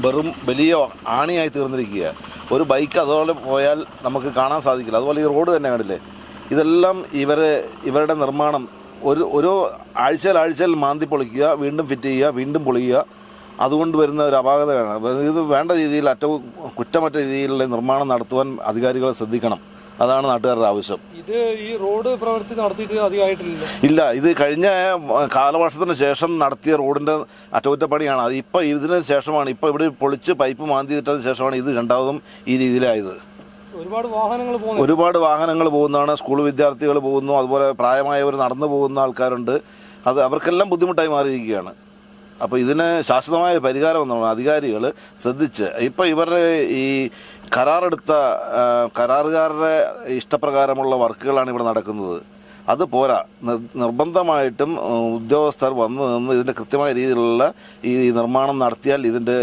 വെറും വലിയ ആണിയായി തീർന്നിരിക്കുക. ഒരു ബൈക്ക് അതുപോലെ പോയാൽ നമുക്ക് കാണാൻ സാധിക്കില്ല. അതുപോലെ ഈ റോഡ് തന്നെ കണ്ടില്ലേ, ഇതെല്ലാം ഇവരുടെ നിർമ്മാണം ഓരോ ആഴ്ചയിൽ മാന്തി പൊളിക്കുക, വീണ്ടും ഫിറ്റ് ചെയ്യുക, വീണ്ടും പൊളിക്കുക. അതുകൊണ്ട് വരുന്ന ഒരു അപാകതയാണ്. ഇത് വേണ്ട രീതിയിൽ കുറ്റമറ്റ രീതിയിലുള്ള നിർമ്മാണം നടത്തുവാൻ അധികാരികൾ ശ്രദ്ധിക്കണം. അതാണ് നാട്ടുകാരുടെ ആവശ്യം. ഇത് ഈ റോഡ് പ്രവൃത്തി നടത്തിയിട്ട് അധികമായിട്ടില്ല. ഇല്ല, ഇത് കഴിഞ്ഞ കാലവർഷത്തിന് ശേഷം നടത്തിയ റോഡിൻ്റെ അറ്റകുറ്റപ്പണിയാണ്. അത് ഇപ്പോൾ ഇതിന് ശേഷമാണ്, ഇപ്പോൾ ഇവിടെ പൊളിച്ച് പൈപ്പ് മാന്തിയിട്ടതിന് ശേഷമാണ് ഇത് രണ്ടാമതും ഈ രീതിയിലായത്. ഒരുപാട് വാഹനങ്ങൾ പോകുന്നതാണ്. സ്കൂൾ വിദ്യാർത്ഥികൾ പോകുന്നു, അതുപോലെ പ്രായമായവർ നടന്നു പോകുന്ന ആൾക്കാരുണ്ട്. അവർക്കെല്ലാം ബുദ്ധിമുട്ടായി മാറിയിരിക്കുകയാണ്. അപ്പോൾ ഇതിന് ശാശ്വതമായ പരിഹാരം എന്നാണ് അധികാരികൾ ശ്രദ്ധിച്ച്. ഇപ്പോൾ ഇവരുടെ ഈ കരാറുകാരുടെ ഇഷ്ടപ്രകാരമുള്ള വർക്കുകളാണ് ഇവിടെ നടക്കുന്നത്. അത് പോരാ, നിർബന്ധമായിട്ടും ഉദ്യോഗസ്ഥർ വന്നു നിന്ന് ഇതിൻ്റെ കൃത്യമായ രീതിയിലുള്ള ഈ നിർമ്മാണം നടത്തിയാൽ ഇതിൻ്റെ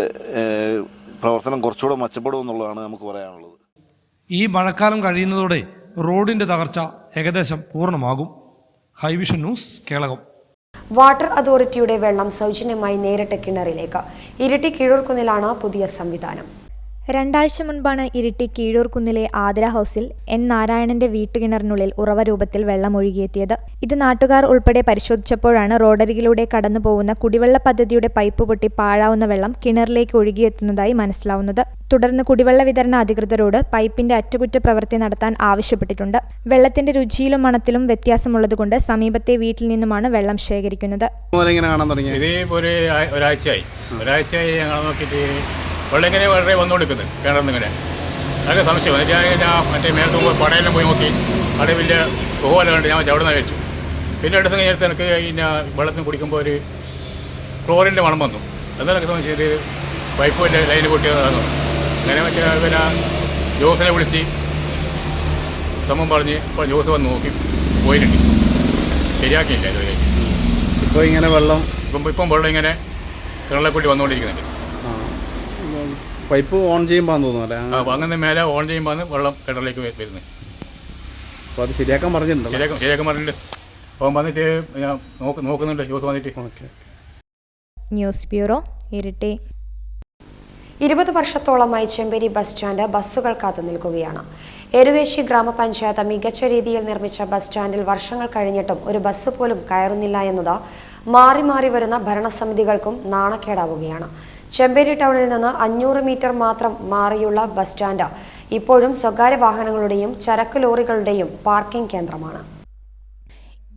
പ്രവർത്തനം കുറച്ചുകൂടെ മെച്ചപ്പെടും എന്നുള്ളതാണ് നമുക്ക് പറയാനുള്ളത്. ഈ മഴക്കാലം കഴിയുന്നതോടെ റോഡിൻ്റെ തകർച്ച ഏകദേശം പൂർണ്ണമാകും. ഹൈവിഷൻ ന്യൂസ്, കേളകം. വാട്ടർ അതോറിറ്റിയുടെ വെള്ളം സൗജന്യമായി നേരിട്ട് കിണറിലേക്ക്. ഇരിട്ടി കീഴൂർക്കുന്നിലാണ് പുതിയ സംവിധാനം. 2 ആഴ്ച മുൻപാണ് ഇരിട്ടി കീഴൂർക്കുന്നിലെ ആതിര ഹൗസിൽ എൻ നാരായണന്റെ വീട്ടുകിണറിനുള്ളിൽ ഉറവ രൂപത്തിൽ വെള്ളം ഒഴുകിയെത്തിയത്. ഇത് നാട്ടുകാർ ഉൾപ്പെടെ പരിശോധിച്ചപ്പോഴാണ് റോഡരികിലൂടെ കടന്നു പോകുന്ന കുടിവെള്ള പദ്ധതിയുടെ പൈപ്പ് പൊട്ടി പാഴാവുന്ന വെള്ളം കിണറിലേക്ക് ഒഴുകിയെത്തുന്നതായി മനസ്സിലാവുന്നത്. തുടർന്ന് കുടിവെള്ള വിതരണ അധികൃതരോട് പൈപ്പിന്റെ അറ്റകുറ്റപ്രവൃത്തി നടത്താൻ ആവശ്യപ്പെട്ടിട്ടുണ്ട്. വെള്ളത്തിന്റെ രുചിയിലും മണത്തിലും വ്യത്യാസമുള്ളതുകൊണ്ട് സമീപത്തെ വീട്ടിൽ നിന്നുമാണ് വെള്ളം ശേഖരിക്കുന്നത്. ഒരാഴ്ചയായി ഞങ്ങൾ നോക്കിയിട്ട് വെള്ളം ഇങ്ങനെ വളരെ വന്നുകൊടുക്കുന്നത് കിണറിന്നിങ്ങനെ നല്ല സംശയം. ഞാൻ മറ്റേ മേലത്ത് പടയെല്ലാം പോയി നോക്കി, അവിടെ വലിയ പോകല കണ്ട് ഞാൻ അവിടെ നിന്ന് കഴിച്ചു. പിന്നെ അടുത്ത കഴിഞ്ഞ എനിക്ക് പിന്നെ വെള്ളത്തിന് കുടിക്കുമ്പോൾ ഒരു ക്ലോറിൻ്റെ മണം വന്നു. എന്നൊക്കെ തോന്നിച്ചത് പൈപ്പിൻ്റെ ലൈന് പൊട്ടിയതാണെന്നു. അങ്ങനെ മറ്റേ പിന്നെ ജോസിനെ വിളിച്ച് സംഭവം പറഞ്ഞ് ഇപ്പോൾ ജോസ് വന്ന് നോക്കി പോയിട്ടുണ്ട്, ശരിയാക്കിയില്ല ഇതുവരെ. ഇപ്പോൾ ഇങ്ങനെ വെള്ളം ഇപ്പം വെള്ളം ഇങ്ങനെ കിണറിലെ കൂട്ടി വന്നുകൊണ്ടിരിക്കുന്നുണ്ട്. പൈപ്പ് ഓൺ ചെയ്യുമ്പോൾ തോന്നുന്നു അല്ലേ? അങ്ങനെ മേലെ ഓൺ ചെയ്യുമ്പോൾ വെള്ളം കിണറിലേക്ക് വരുന്നത്. അപ്പോൾ അത് ശരിയാക്കാൻ പറഞ്ഞിട്ടുണ്ടോ? ശരിയാക്കാൻ പറഞ്ഞിട്ടുണ്ട്. അപ്പം വന്നിട്ട് ഞാൻ നോക്കുന്നുണ്ട് ജോസ് വന്നിട്ട്. News bureau, Iritty. 20 വർഷത്തോളമായി ചെമ്പേരി ബസ് സ്റ്റാൻഡ് ബസ്സുകൾ കാത്തു നിൽക്കുകയാണ്. എരുവേശി ഗ്രാമപഞ്ചായത്ത് മികച്ച രീതിയിൽ നിർമ്മിച്ച ബസ് സ്റ്റാൻഡിൽ വർഷങ്ങൾ കഴിഞ്ഞിട്ടും ഒരു ബസ് പോലും കയറുന്നില്ല എന്നത് മാറി മാറി വരുന്ന ഭരണസമിതികൾക്കും നാണക്കേടാവുകയാണ്. ചെമ്പേരി ടൗണിൽ നിന്ന് 500 മീറ്റർ മാത്രം മാറിയുള്ള ബസ് സ്റ്റാൻഡ് ഇപ്പോഴും സ്വകാര്യ വാഹനങ്ങളുടെയും ചരക്ക് ലോറികളുടെയും പാർക്കിംഗ് കേന്ദ്രമാണ്.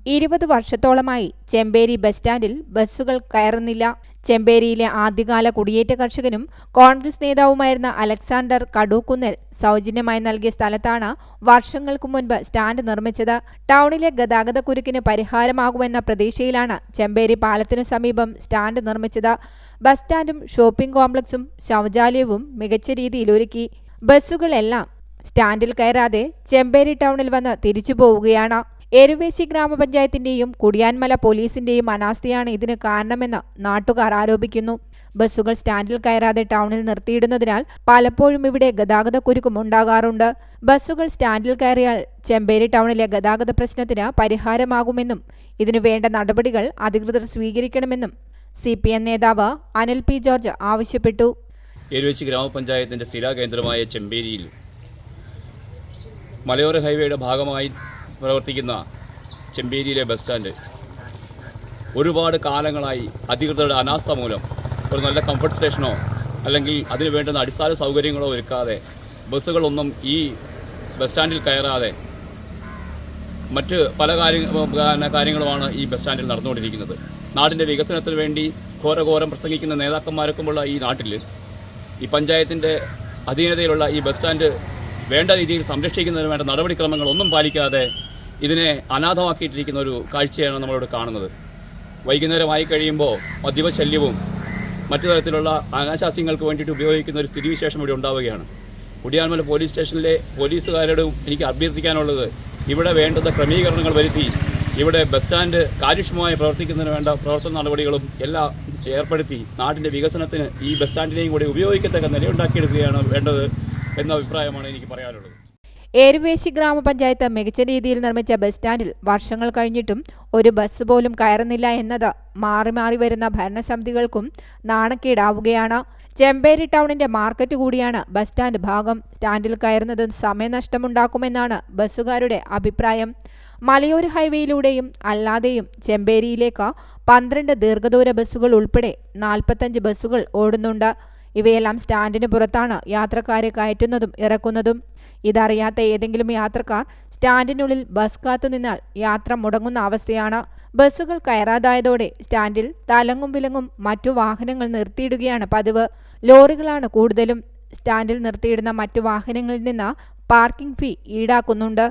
20 വർഷത്തോളമായി ചെമ്പേരി ബസ് സ്റ്റാൻഡിൽ ബസ്സുകൾ കയറുന്നില്ല. ചെമ്പേരിയിലെ ആദ്യകാല കുടിയേറ്റ കർഷകനും കോൺഗ്രസ് നേതാവുമായിരുന്ന അലക്സാണ്ടർ കടൂക്കുന്നൽ സൗജന്യമായി നൽകിയ സ്ഥലത്താണ് വർഷങ്ങൾക്ക് മുൻപ് സ്റ്റാൻഡ് നിർമ്മിച്ചത്. ടൗണിലെ ഗതാഗതക്കുരുക്കിന് പരിഹാരമാകുമെന്ന പ്രതീക്ഷയിലാണ് ചെമ്പേരി പാലത്തിനു സമീപം സ്റ്റാൻഡ് നിർമ്മിച്ചത്. ബസ് സ്റ്റാൻഡും ഷോപ്പിംഗ് കോംപ്ലക്സും ശൗചാലയവും മികച്ച രീതിയിൽ ഒരുക്കി. ബസ്സുകളെല്ലാം സ്റ്റാൻഡിൽ കയറാതെ ചെമ്പേരി ടൗണിൽ വന്ന് തിരിച്ചു പോവുകയാണ്. എരുവേശി ഗ്രാമപഞ്ചായത്തിന്റെയും കുടിയാൻമല പോലീസിന്റെയും അനാസ്ഥയാണ് ഇതിന് കാരണമെന്ന് നാട്ടുകാർ ആരോപിക്കുന്നു. ബസ്സുകൾ സ്റ്റാൻഡിൽ കയറാതെ ടൗണിൽ നിർത്തിയിടുന്നതിനാൽ പലപ്പോഴും ഇവിടെ ഗതാഗതക്കുരുക്കും ഉണ്ടാകാറുണ്ട്. ബസ്സുകൾ സ്റ്റാൻഡിൽ കയറിയാൽ ചെമ്പേരി ടൗണിലെ ഗതാഗത പ്രശ്നത്തിന് പരിഹാരമാകുമെന്നും ഇതിനു വേണ്ട നടപടികൾ അധികൃതർ സ്വീകരിക്കണമെന്നും CPM നേതാവ് അനിൽ പി ജോർജ് ആവശ്യപ്പെട്ടു. എരുവേശി ഗ്രാമപഞ്ചായത്തിന്റെ സ്ഥിരാകേന്ദ്രമായ ചെമ്പേരിയിൽ മലയോര ഹൈവേയുടെ ഭാഗമായി പ്രവർത്തിക്കുന്ന ചെമ്പേരിയിലെ ബസ് സ്റ്റാൻഡ് ഒരുപാട് കാലങ്ങളായി അധികൃതരുടെ അനാസ്ഥ മൂലം ഒരു നല്ല കംഫർട്ട് സ്റ്റേഷനോ അല്ലെങ്കിൽ അതിന് വേണ്ടുന്ന അടിസ്ഥാന സൗകര്യങ്ങളോ ഒരുക്കാതെ ബസ്സുകളൊന്നും ഈ ബസ് സ്റ്റാൻഡിൽ കയറാതെ മറ്റ് പല കാര്യങ്ങളുമാണ് ഈ ബസ് സ്റ്റാൻഡിൽ നടന്നുകൊണ്ടിരിക്കുന്നത്. നാടിൻ്റെ വികസനത്തിന് വേണ്ടി ഘോരഘോരം പ്രസംഗിക്കുന്ന നേതാക്കന്മാരൊക്കെയുള്ള ഈ നാട്ടിൽ ഈ പഞ്ചായത്തിൻ്റെ അധീനതയിലുള്ള ഈ ബസ് സ്റ്റാൻഡ് വേണ്ട രീതിയിൽ സംരക്ഷിക്കുന്നതിന് വേണ്ട നടപടിക്രമങ്ങളൊന്നും പാലിക്കാതെ ഇതിനെ അനാഥമാക്കിയിട്ടിരിക്കുന്ന ഒരു കാഴ്ചയാണ് നമ്മളിവിടെ കാണുന്നത്. വൈകുന്നേരമായി കഴിയുമ്പോൾ മദ്യപശല്യവും മറ്റു തരത്തിലുള്ള അനാശാസ്യങ്ങൾക്ക് വേണ്ടിയിട്ട് ഉപയോഗിക്കുന്ന ഒരു സ്ഥിതിവിശേഷം ഇവിടെ ഉണ്ടാവുകയാണ്. കുടിയാൻമല പോലീസ് സ്റ്റേഷനിലെ പോലീസുകാരോടും എനിക്ക് അഭ്യർത്ഥിക്കാനുള്ളത് ഇവിടെ വേണ്ടുന്ന ക്രമീകരണങ്ങൾ വരുത്തി ഇവിടെ ബസ് സ്റ്റാൻഡ് കാര്യക്ഷമമായി പ്രവർത്തിക്കുന്നതിന് വേണ്ട പ്രവർത്തന നടപടികളും എല്ലാം ഏർപ്പെടുത്തി നാടിൻ്റെ വികസനത്തിന് ഈ ബസ് സ്റ്റാൻഡിനെയും കൂടി ഉപയോഗിക്കത്തക്ക നിലയുണ്ടാക്കിയെടുക്കുകയാണ് വേണ്ടത്. എന്ന അഭിപ്രായമാണ് എനിക്ക് പറയാനുള്ളത്. ഏരുവേശി ഗ്രാമപഞ്ചായത്ത് മികച്ച രീതിയിൽ നിർമ്മിച്ച ബസ് സ്റ്റാൻഡിൽ വർഷങ്ങൾ കഴിഞ്ഞിട്ടും ഒരു ബസ് പോലും കയറുന്നില്ല എന്നത് മാറി മാറി വരുന്ന ഭരണസമിതികൾക്കും നാണക്കേടാവുകയാണ്. ചെമ്പേരി ടൗണിന്റെ മാർക്കറ്റ് കൂടിയാണ് ബസ് സ്റ്റാൻഡ് ഭാഗം. സ്റ്റാൻഡിൽ കയറുന്നത് സമയനഷ്ടമുണ്ടാക്കുമെന്നാണ് ബസ്സുകാരുടെ അഭിപ്രായം. മലയോര ഹൈവേയിലൂടെയും അല്ലാതെയും ചെമ്പേരിയിലേക്ക് 12 ദീർഘദൂര ബസ്സുകൾ ഉൾപ്പെടെ 45 ബസ്സുകൾ ഓടുന്നുണ്ട്. ഇവയെല്ലാം സ്റ്റാൻഡിന് പുറത്താണ് യാത്രക്കാരെ കയറ്റുന്നതും ഇറക്കുന്നതും. ഇതറിയാത്ത ഏതെങ്കിലും യാത്രക്കാർ സ്റ്റാൻഡിനുള്ളിൽ ബസ് കാത്തുനിന്നാൽ യാത്ര മുടങ്ങുന്ന അവസ്ഥയാണ്. ബസ്സുകൾ കയറാതായതോടെ സ്റ്റാൻഡിൽ തലങ്ങും വിലങ്ങും മറ്റു വാഹനങ്ങൾ നിർത്തിയിടുകയാണ് പതിവ്. ലോറികളാണ് കൂടുതലും. സ്റ്റാൻഡിൽ നിർത്തിയിടുന്ന മറ്റു വാഹനങ്ങളിൽ നിന്ന് പാർക്കിംഗ് ഫീ ഈടാക്കുന്നുണ്ട്.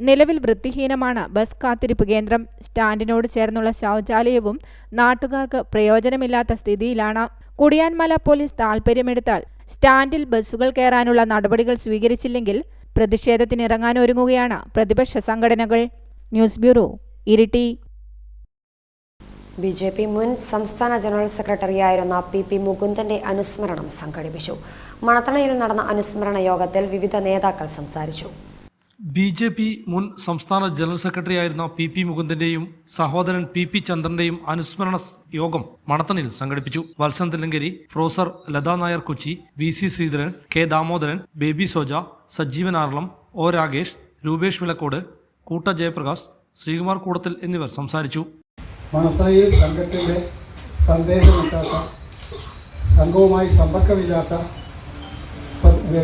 നിലവിൽ വൃത്തിഹീനമാണ് ബസ് കാത്തിരിപ്പ് കേന്ദ്രം. സ്റ്റാൻഡിനോട് ചേർന്നുള്ള ശൗചാലയവും നാട്ടുകാർക്ക് പ്രയോജനമില്ലാത്ത സ്ഥിതിയിലാണ്. കുടിയാൻമല പോലീസ് താൽപ്പര്യമെടുത്താൽ സ്റ്റാൻഡിൽ ബസ്സുകൾ കയറാനുള്ള നടപടികൾ സ്വീകരിച്ചില്ലെങ്കിൽ പ്രതിഷേധത്തിനിറങ്ങാനൊരുങ്ങുകയാണ് പ്രതിപക്ഷ സംഘടനകൾ. News bureau, Iritty. BJP മുൻ സംസ്ഥാന ജനറൽ സെക്രട്ടറിയായിരുന്ന PP മുകുന്ദന്റെ അനുസ്മരണം സംഘടിപ്പിച്ചു. മണത്തണയിൽ നടന്ന അനുസ്മരണ യോഗത്തിൽ വിവിധ നേതാക്കൾ സംസാരിച്ചു. BJP മുൻ സംസ്ഥാന ജനറൽ സെക്രട്ടറിയായിരുന്ന PP മുകുന്ദന്റെയും സഹോദരൻ PP ചന്ദ്രന്റെയും അനുസ്മരണ യോഗം മണത്തണയിൽ സംഘടിപ്പിച്ചു. Valsan Thillankeri, professor Latha Nair Kochi, VC Sreedharan, K Damodaran, Baby Soja, Sajeevan Aralam, O Ragesh, Rupesh Vilakkode, കൂട്ട ജയപ്രകാശ്, ശ്രീകുമാർ കൂടത്തിൽ എന്നിവർ സംസാരിച്ചു. മണത്തണയിൽ സംഘത്തിന്റെ സന്ദേശമില്ലാത്ത, സംഘവുമായി സമ്പർക്കമില്ലാത്ത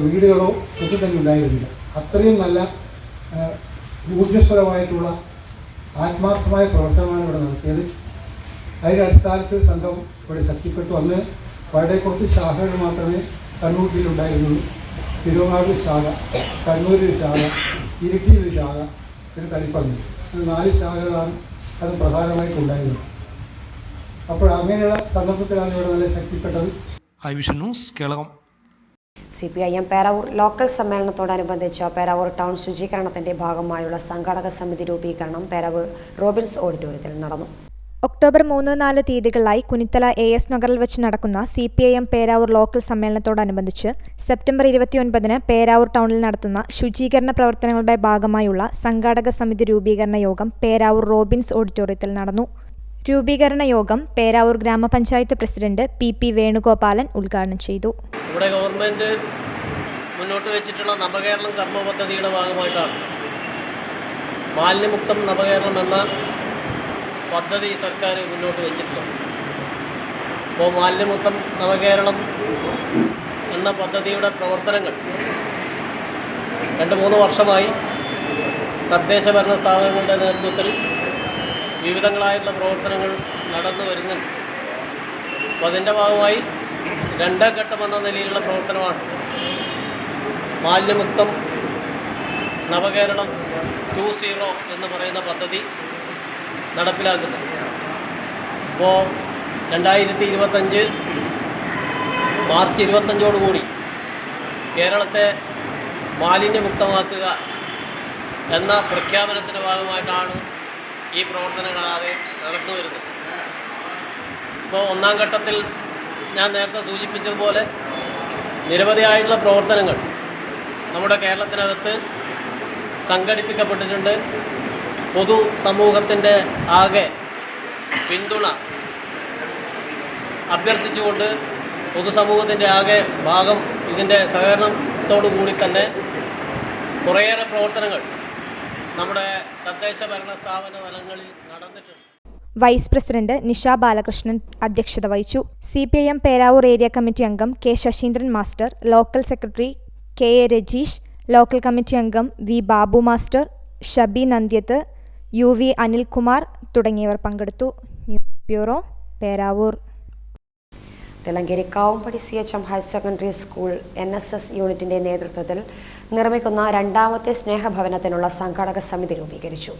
വീടുകളോ ഒന്നും തന്നെ ഉണ്ടായിരുന്നില്ല. അത്രയും നല്ല ഊർജ്ജസ്വലമായിട്ടുള്ള ആത്മാർത്ഥമായ പ്രവർത്തനമാണ് ഇവിടെ നടത്തിയത്. അതിൻ്റെ അടിസ്ഥാനത്തിൽ സംഘം ഇവിടെ ശക്തിപ്പെട്ടു. അന്ന് വളരെ കുറച്ച് ശാഖകൾ മാത്രമേ കണ്ണൂർ ജില്ലയിലുണ്ടായിരുന്നുള്ളൂ. തിരുവങ്ങാട് ശാഖ, കണ്ണൂരിൽ ശാഖ, ഇരിട്ടിയിൽ ശാഖ, പിന്നെ തളിപ്പറമ്പ്. 4 ശാഖകളാണ് അത് പ്രധാനമായിട്ടുണ്ടായിരുന്നത്. അപ്പോൾ അങ്ങനെയുള്ള സന്ദർഭത്തിലാണ് ഇവിടെ നല്ല ശക്തിപ്പെട്ടത്. Hivision news, Kelakam. CPIM Peravoor local സമ്മേളനത്തോടനുബന്ധിച്ച് പേരാവൂർ ടൗൺ ശുചീകരണത്തിന്റെ ഭാഗമായുള്ള സംഘാടക സമിതി രൂപീകരണം പേരാവൂർ റോബിൻസ് ഓഡിറ്റോറിയത്തിൽ നടന്നു. ഒക്ടോബർ 3-4 തീയതികളിലായി കുനിത്തല AS നഗറിൽ വെച്ച് നടക്കുന്ന CPIM പേരാവൂർ ലോക്കൽ സമ്മേളനത്തോടനുബന്ധിച്ച് സെപ്റ്റംബർ 29-ന് പേരാവൂർ ടൗണിൽ നടത്തുന്ന ശുചീകരണ പ്രവർത്തനങ്ങളുടെ ഭാഗമായുള്ള സംഘാടക സമിതി രൂപീകരണ യോഗം പേരാവൂർ റോബിൻസ് ഓഡിറ്റോറിയത്തിൽ നടന്നു. രൂപീകരണ യോഗം പേരാവൂർ ഗ്രാമപഞ്ചായത്ത് പ്രസിഡന്റ് PP വേണുഗോപാലൻ ഉദ്ഘാടനം ചെയ്തു. ഇവിടെ ഗവൺമെൻറ് മുന്നോട്ട് വെച്ചിട്ടുള്ള നവകേരളം കർമ്മ പദ്ധതിയുടെ ഭാഗമായിട്ടാണ് മാലിന്യമുക്തം നവകേരളം എന്ന പദ്ധതി സർക്കാർ മുന്നോട്ട് വെച്ചിട്ടുള്ളത്. അപ്പോൾ മാലിന്യമുക്തം നവകേരളം എന്ന പദ്ധതിയുടെ പ്രവർത്തനങ്ങൾ 2-3 വർഷമായി തദ്ദേശ ഭരണ സ്ഥാപനങ്ങളുടെ നേതൃത്വത്തിൽ വിവിധങ്ങളായിട്ടുള്ള പ്രവർത്തനങ്ങൾ നടന്നു വരുന്നുണ്ട്. അപ്പോൾ അതിൻ്റെ ഭാഗമായി 2 ഘട്ടം എന്ന നിലയിലുള്ള പ്രവർത്തനമാണ് മാലിന്യമുക്തം നവകേരളം 2.0 എന്ന് പറയുന്ന പദ്ധതി നടപ്പിലാക്കുന്നത്. അപ്പോൾ 2025 മാർച്ച് 25 കേരളത്തെ മാലിന്യമുക്തമാക്കുക എന്ന പ്രഖ്യാപനത്തിൻ്റെ ഭാഗമായിട്ടാണ് ഈ പ്രവർത്തനങ്ങൾ നടന്നു വരുന്നത്. ഇപ്പോൾ 1-ാം ഘട്ടത്തിൽ ഞാൻ നേരത്തെ സൂചിപ്പിച്ചതുപോലെ നിരവധിയായിട്ടുള്ള പ്രവർത്തനങ്ങൾ നമ്മുടെ കേരളത്തിനകത്ത് സംഘടിപ്പിക്കപ്പെട്ടിട്ടുണ്ട്. പൊതു സമൂഹത്തിൻ്റെ ആകെ പിന്തുണ അഭ്യർത്ഥിച്ചുകൊണ്ട് പൊതുസമൂഹത്തിൻ്റെ ആകെ ഭാഗം ഇതിൻ്റെ സഹകരണത്തോടു കൂടി തന്നെ കുറേയേറെ പ്രവർത്തനങ്ങൾ നമ്മുടെ തദ്ദേശ ഭരണ സ്ഥാപന തലങ്ങളിൽ നടന്നിട്ടുണ്ട്. വൈസ് പ്രസിഡന്റ് നിഷ ബാലകൃഷ്ണൻ അധ്യക്ഷത വഹിച്ചു. CPIM പേരാവൂർ ഏരിയ കമ്മിറ്റി അംഗം K Saseendran master, local secretary KA Rajeesh, local committee അംഗം V Babu master, ഷബി നന്ദ്യത്ത്, UV Anilkumar തുടങ്ങിയവർ പങ്കെടുത്തു. News bureau, Peravoor. Thillankeri Kavumpady CHM higher secondary school NSS യൂണിറ്റിന്റെ നേതൃത്വത്തിൽ നിർമ്മിക്കുന്ന 2ാമത്തെ സ്നേഹഭവനത്തിനുള്ള സംഘാടക സമിതി രൂപീകരിച്ചു.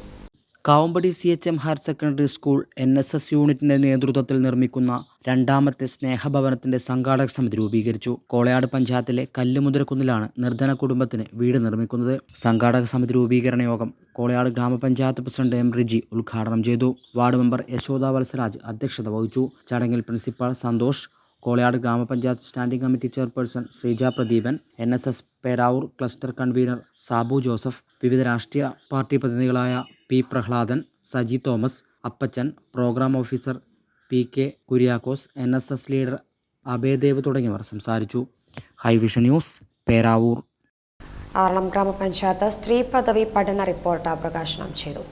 Kavumpady CHM higher secondary school NSS യൂണിറ്റിന്റെ നേതൃത്വത്തിൽ നിർമ്മിക്കുന്ന 2ാമത്തെ സ്നേഹഭവനത്തിന്റെ സംഘാടക സമിതി രൂപീകരിച്ചു. കോളയാട് പഞ്ചായത്തിലെ കല്ലുമുതിരക്കുന്നിലാണ് നിർധന കുടുംബത്തിന് വീട് നിർമ്മിക്കുന്നത്. സംഘാടക സമിതി രൂപീകരണ യോഗം കോളയാട് ഗ്രാമപഞ്ചായത്ത് പ്രസിഡന്റ് M റിജി ഉദ്ഘാടനം ചെയ്തു. വാർഡ് മെമ്പർ യശോദ വത്സരാജ് അധ്യക്ഷത വഹിച്ചു. ചടങ്ങിൽ പ്രിൻസിപ്പാൾ സന്തോഷ്, കോളയാട് ഗ്രാമപഞ്ചായത്ത് standing committee chairperson Sreeja Pradeepan, NSS Peravoor cluster convener Sabu Joseph, വിവിധ രാഷ്ട്രീയ പാർട്ടി പ്രതിനിധികളായ P Prahladan, Saji Thomas, Appachan, programme officer PK Kuriakose, NSS leader Abhaydev തുടങ്ങിയവർ സംസാരിച്ചു. Hivision news, Peravoor. ആർളം ഗ്രാമപഞ്ചായത്ത് സ്ത്രീ പദവി പഠന റിപ്പോർട്ട് പ്രകാശനം ചെയ്തു.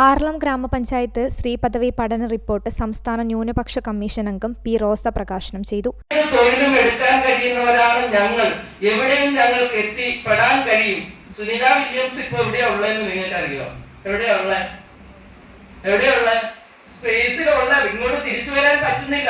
ആർളം ഗ്രാമപഞ്ചായത്ത് സ്ത്രീ പദവി പഠന റിപ്പോർട്ട് സംസ്ഥാന ന്യൂനപക്ഷ കമ്മീഷൻ അംഗം പി റോസ പ്രകാശനം ചെയ്തു. തൊഴിലും എടുക്കാൻ കഴിയുന്നവരാണ് ഞങ്ങൾ. എവിടെയും ഞങ്ങൾക്ക് എത്തിപ്പെടാൻ കഴിയും. സുനിത വില്യംസ് ഇപ്പൊ എവിടെയാ ഉള്ളതെന്ന് നിങ്ങൾക്ക് അറിയോ? എവിടെയുള്ള സ്പേസിലുള്ള ഇങ്ങോട്ട് തിരിച്ചു വരാൻ പറ്റുന്നില്ല.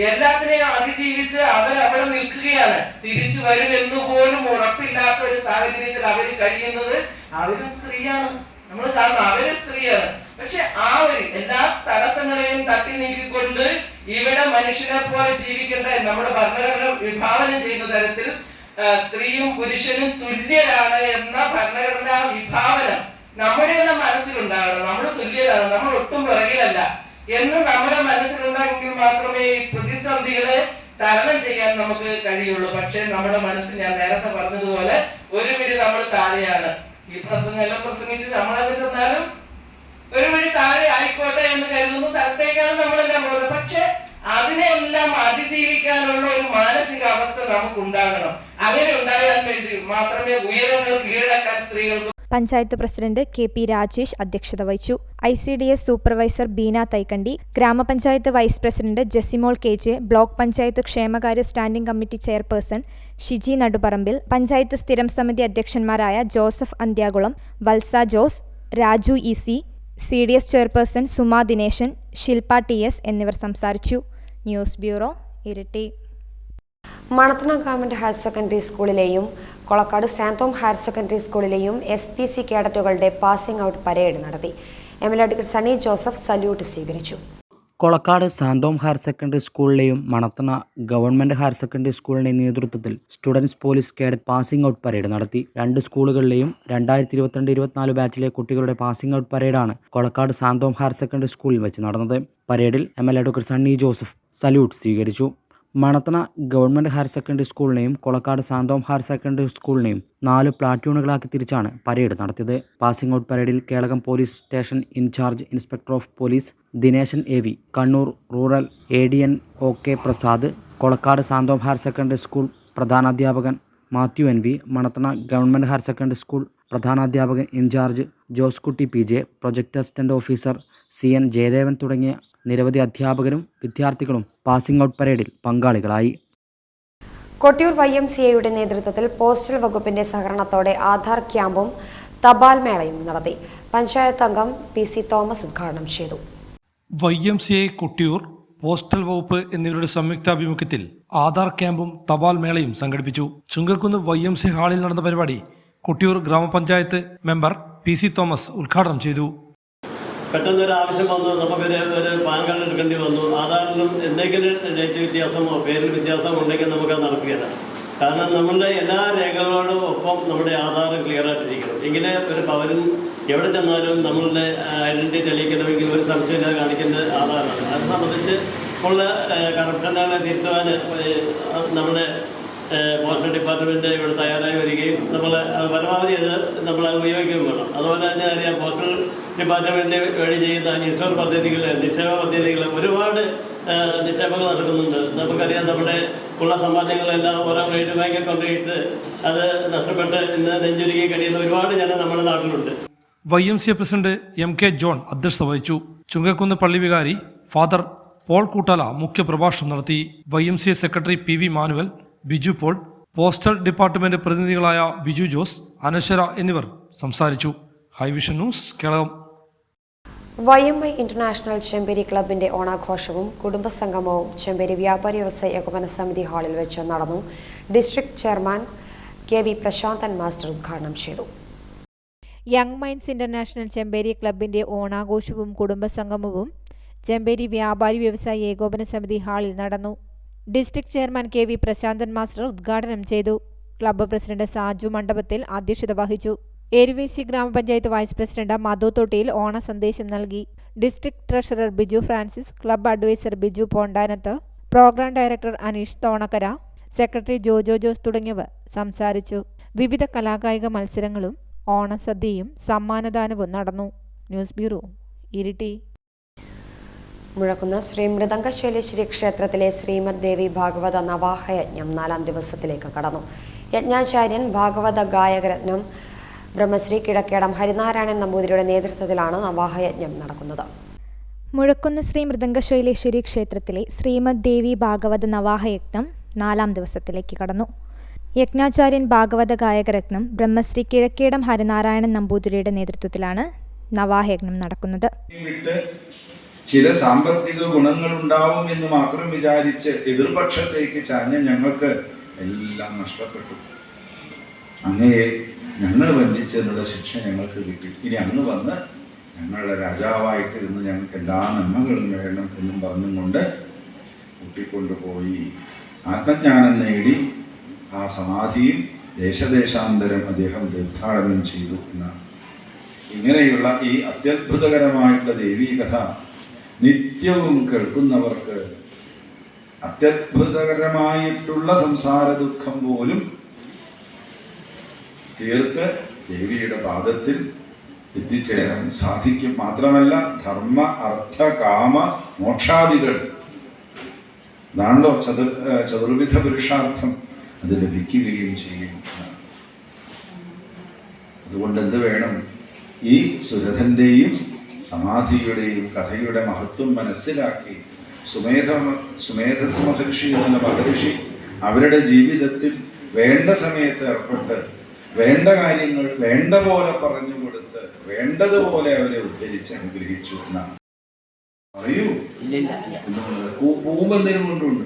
എല്ലാത്തിനെയും അതിജീവിച്ച് അവിടെ നിൽക്കുകയാണ്. തിരിച്ചു വരുമെന്ന് പോലും ഉറപ്പില്ലാത്ത ഒരു സാഹചര്യത്തിൽ അവർ കഴിയുന്നത്. അവരും സ്ത്രീയാണ്, നമ്മൾ കാണുന്നു, അവര് സ്ത്രീയാണ്. പക്ഷെ ആ ഒരു എല്ലാ തടസ്സങ്ങളെയും തട്ടി നീക്കിക്കൊണ്ട് ഇവിടെ മനുഷ്യനെ പോലെ ജീവിക്കേണ്ട നമ്മുടെ ഭരണഘടന വിഭാവന ചെയ്യുന്ന തരത്തിൽ സ്ത്രീയും പുരുഷനും തുല്യരാണ് എന്ന ഭരണഘടനാ വിഭാവനം നമ്മുടെ മനസ്സിലുണ്ടാകണം. നമ്മൾ തുല്യരാണ്, നമ്മൾ ഒട്ടും പുറകിലല്ല എന്ന് നമ്മുടെ മനസ്സിലുണ്ടെങ്കിൽ മാത്രമേ ഈ പ്രതിസന്ധികളെ തരണം ചെയ്യാൻ നമുക്ക് കഴിയുള്ളൂ. പക്ഷെ നമ്മുടെ മനസ്സിൽ ഞാൻ നേരത്തെ പറഞ്ഞതുപോലെ ഒരു പിടി നമ്മൾ താഴെയാണ്. ഈ പ്രസംഗമെല്ലാം പ്രസംഗിച്ച് നമ്മളൊക്കെ ചെന്നാലും ഒരു പിടി താഴെ ആയിക്കോട്ടെ എന്ന് കരുതുന്ന സ്ഥലത്തേക്കാണ് നമ്മളെല്ലാം പോകുന്നത്. പക്ഷെ അതിനെല്ലാം അതിജീവിക്കാനുള്ള ഒരു മാനസികാവസ്ഥ നമുക്കുണ്ടാകണം. അങ്ങനെ ഉണ്ടായാൽ വേണ്ടി മാത്രമേ ഉയരങ്ങൾ കീഴടക്കാൻ സ്ത്രീകൾക്ക്. പഞ്ചായത്ത് പ്രസിഡന്റ് KP രാജേഷ് അധ്യക്ഷത വഹിച്ചു. ICDS സൂപ്പർവൈസർ ബീന തൈക്കണ്ടി, ഗ്രാമപഞ്ചായത്ത് vice president Jesimol KJ, block panchayat ക്ഷേമകാര്യ standing committee chairperson Shiji Naduparambil, panchayat സ്ഥിരം സമിതി അധ്യക്ഷന്മാരായ Joseph Anthyakulam, Valsa Jose, Raju EC, CDS chairperson Suma Dineshan, Shilpa TS എന്നിവർ സംസാരിച്ചു. News bureau, Iritty. Manathana government higher secondary സ്കൂളിലെയും കൊളക്കാട് സാന്തോം ഹയർ സെക്കൻഡറി സ്കൂളിലെയും SPC കേഡറ്റുകളുടെ പാസിംഗ് ഔട്ട് പരേഡ് നടത്തി. MLA സണ്ണി ജോസഫ് സല്യൂട്ട് സ്വീകരിച്ചു. കൊളക്കാട് സാന്തോം ഹയർ സെക്കൻഡറി സ്കൂളിലെയും മണത്തണ ഗവൺമെന്റ് ഹയർ സെക്കൻഡറി സ്കൂളിന്റെയും നേതൃത്വത്തിൽ students police cadet passing out parade നടത്തി. രണ്ട് സ്കൂളുകളിലെയും 2022-24 ബാച്ചിലെ കുട്ടികളുടെ പാസിംഗ് ഔട്ട് പരേഡാണ് കൊളക്കാട് സാന്തോം ഹയർ സെക്കൻഡറി സ്കൂളിൽ വെച്ച് നടന്നത്. പരേഡിൽ MLA സണ്ണി ജോസഫ് സല്യൂട്ട് സ്വീകരിച്ചു. മണത്തണ ഗവൺമെന്റ് ഹയർ സെക്കൻഡറി സ്കൂളിനെയും കൊളക്കാട് സാന്തോം ഹയർ സെക്കൻഡറി സ്കൂളിനെയും 4 പ്ലാറ്റൂണുകളാക്കി തിരിച്ചാണ് പരേഡ് നടത്തിയത്. പാസിംഗ് ഔട്ട് പരേഡിൽ Kelakam police station in charge inspector of police Dineshan AV, Kannur rural ADN OK Prasad, Kolakkad Santhome higher secondary school പ്രധാനാധ്യാപകൻ Mathew NV, Manathana government higher secondary school പ്രധാനാധ്യാപകൻ in charge Joskutty PJ, project assistant officer CN Jayadevan തുടങ്ങിയ നിരവധി അധ്യാപകരും വിദ്യാർത്ഥികളും പാസിംഗ് ഔട്ട് പരേഡിൽ പങ്കാളികളായി. കൊട്ടിയൂർ YMCAയുടെ നേതൃത്വത്തിൽ പോസ്റ്റൽ വകുപ്പിന്റെ സഹകരണത്തോടെ ആധാർ ക്യാമ്പും തപാൽ മേളയും നടത്തി. പഞ്ചായത്ത് അംഗം PC തോമസ് ഉദ്ഘാടനം ചെയ്തു. YMCA കൊട്ടിയൂർ, പോസ്റ്റൽ വകുപ്പ് എന്നിവരുടെ സംയുക്താഭിമുഖ്യത്തിൽ ആധാർ ക്യാമ്പും തപാൽ മേളയും സംഘടിപ്പിച്ചു. ചുങ്കക്കുന്ന് YMCA ഹാളിൽ നടന്ന പരിപാടി കൊട്ടിയൂർ ഗ്രാമപഞ്ചായത്ത് മെമ്പർ PC തോമസ് ഉദ്ഘാടനം ചെയ്തു. പെട്ടെന്നൊരു ആവശ്യം വന്നു, നമുക്കൊരു പാൻ കാർഡ് എടുക്കേണ്ടി വന്നു. ആധാറിലും എന്തെങ്കിലും ഡേറ്റ് വ്യത്യാസമോ പേരിൽ വ്യത്യാസമോ ഉണ്ടെങ്കിൽ നമുക്കത് നടക്കുകയില്ല. കാരണം നമ്മളുടെ എല്ലാ രേഖകളോടും ഒപ്പം നമ്മുടെ ആധാർ ക്ലിയർ ആയിട്ടിരിക്കണം. ഇങ്ങനെ ഒരു പൗരൻ എവിടെ ചെന്നാലും നമ്മളുടെ ഐഡൻറ്റിറ്റി തെളിയിക്കണമെങ്കിൽ ഒരു സംശയമില്ലാതെ കാണിക്കേണ്ടത് ആധാറാണ്. അത് സംബന്ധിച്ച് ഉള്ള കറപ്ഷനുകളെ തിരുത്തുവാൻ നമ്മുടെ പോസ്റ്റൽ ഡിപ്പാർട്ട്മെൻറ്റ് ഇവിടെ തയ്യാറായി വരികയും നമ്മൾ പരമാവധി നമ്മളത് ഉപയോഗിക്കുകയും വേണം. അതുപോലെ തന്നെ അറിയാം, പോസ്റ്റൽ ഡിപ്പാർട്ട്മെൻറ്റ് വഴി ചെയ്യുന്ന ഇൻഷുർ പദ്ധതികൾ, നിക്ഷേപ പദ്ധതികൾ, ഒരുപാട് നിക്ഷേപങ്ങൾ നടക്കുന്നുണ്ട്. നമുക്കറിയാം, നമ്മുടെ ഉള്ള സമ്പാദ്യങ്ങളെല്ലാം ഓരോ റേഡ് ബാങ്കിൽ കൊണ്ടുപോയിട്ട് അത് നഷ്ടപ്പെട്ട് ഇന്ന് നെഞ്ചുരുക്കി കഴിയുന്ന ഒരുപാട് ജനം നമ്മുടെ നാട്ടിലുണ്ട്. YMCA പ്രസിഡന്റ് MK ജോൺ അധ്യക്ഷത വഹിച്ചു. ചുങ്കക്കുന്ന് പള്ളി വികാരി ഫാദർ പോൾ കൂട്ടാല മുഖ്യ പ്രഭാഷണം നടത്തി. YMCA secretary PV Manuel, Biju Paul, postal department പ്രതിനിധികളായ ബിജു ജോസ്, അനശ്വര എന്നിവർ സംസാരിച്ചു. Hivision news, Kerala. YMI international Chemperi ക്ലബിന്റെ ഓണാഘോഷവും കുടുംബസംഗമവും ചെമ്പേരി വ്യാപാരി വ്യവസായ ഏകോപന സമിതി ഹാളിൽ വെച്ച് നടന്നു. District chairman KV Prasanthan master ഉദ്ഘാടനം ചെയ്തു. യങ് മൈൻഡ്സ് ഇന്റർനാഷണൽ ചെമ്പേരി ക്ലബിന്റെ ഓണാഘോഷവും കുടുംബസംഗമവും ചെമ്പേരി വ്യാപാരി വ്യവസായ ഏകോപന സമിതി ഹാളിൽ നടന്നു. District chairman KV Prasanthan master ഉദ്ഘാടനം ചെയ്തു. ക്ലബ്ബ് പ്രസിഡന്റ് സാജു മണ്ഡപത്തിൽ അധ്യക്ഷത വഹിച്ചു. എരുവേശി ഗ്രാമപഞ്ചായത്ത് വൈസ് പ്രസിഡന്റ് മധു തൊട്ടിയിൽ ഓണ സന്ദേശം നൽകി. District treasurer Biju Francis, club adviser Biju Pondanath, programme director Aneesh Thonakkara, secretary Jojo Jose തുടങ്ങിയവർ സംസാരിച്ചു. വിവിധ കലാകായിക മത്സരങ്ങളും ഓണസദ്യയും സമ്മാനദാനവും നടന്നു. News bureau, Iritty. മുഴക്കുന്ന് ശ്രീ മൃദംഗശൈലേശ്വരി ക്ഷേത്രത്തിലെ ശ്രീമദ് ദേവി ഭാഗവത നവാഹയജ്ഞം 4ാം ദിവസത്തിലേക്ക് കടന്നു. യജ്ഞാചാര്യൻ ഭാഗവത ഗായകരത്നം ബ്രഹ്മശ്രീ കിഴക്കേടം ഹരിനാരായണൻ നമ്പൂതിരിയുടെ നേതൃത്വത്തിലാണ് നവാഹയജ്ഞം നടക്കുന്നത്. മുഴക്കുന്ന് ശ്രീ മൃദംഗശൈലേശ്വരി ക്ഷേത്രത്തിലെ ശ്രീമദ് ദേവി ഭാഗവത നവാഹയജ്ഞം 4ാം ദിവസത്തിലേക്ക് കടന്നു. യജ്ഞാചാര്യൻ ഭാഗവത ഗായകരത്നം ബ്രഹ്മശ്രീ കിഴക്കേടം ഹരിനാരായണൻ നമ്പൂതിരിയുടെ നേതൃത്വത്തിലാണ് നവാഹയജ്ഞം നടക്കുന്നത്. ചില സാമ്പത്തിക ഗുണങ്ങളുണ്ടാവും എന്ന് മാത്രം വിചാരിച്ച് എതിർപക്ഷത്തേക്ക് ചാഞ്ഞ ഞങ്ങൾക്ക് എല്ലാം നഷ്ടപ്പെട്ടു. അങ്ങയെ ഞങ്ങൾ വഞ്ചിച്ചെന്നുള്ള ശിക്ഷ ഞങ്ങൾക്ക് കിട്ടി. ഇനി അങ്ങ് വന്ന് ഞങ്ങളുടെ രാജാവായിട്ടിരുന്ന് ഞങ്ങൾക്ക് എല്ലാ നന്മകളും വേണം എന്നും പറഞ്ഞുകൊണ്ട് കൂട്ടിക്കൊണ്ടുപോയി ആത്മജ്ഞാനം നേടി ആ സമാധിയും ദേശദേശാന്തരം അദ്ദേഹം തീർത്ഥാടനം ചെയ്തു എന്നാണ്. ഇങ്ങനെയുള്ള ഈ അത്യത്ഭുതകരമായിട്ടുള്ള ദേവീ കഥ നിത്യവും കേൾക്കുന്നവർക്ക് അത്യത്ഭുതകരമായിട്ടുള്ള സംസാര ദുഃഖം പോലും തീർത്ത് ദേവിയുടെ പാദത്തിൽ എത്തിച്ചേരാൻ സാധിക്കും. മാത്രമല്ല ധർമ്മ അർത്ഥ കാമ മോക്ഷാദികൾ ഇതാണല്ലോ ചതുർവിധ പുരുഷാർത്ഥം, അത് ലഭിക്കുകയും ചെയ്യും. അതുകൊണ്ട് എന്ത് വേണം? ഈ സുരഥന്റെയും സമാധിയുടെയും കഥയുടെ മഹത്വം മനസ്സിലാക്കി സുമേധസ് മഹർഷി എന്ന മഹർഷി അവരുടെ ജീവിതത്തിൽ വേണ്ട സമയത്ത് ഏർപ്പെട്ട് വേണ്ട കാര്യങ്ങൾ വേണ്ട പോലെ പറഞ്ഞു കൊടുത്ത് വേണ്ടതുപോലെ അവരെ ഉദ്ധരിച്ച് അനുഗ്രഹിച്ചു എന്നാണ്. പറയൂ, പൂമ്പെന്തിനും കൊണ്ടുണ്ട്,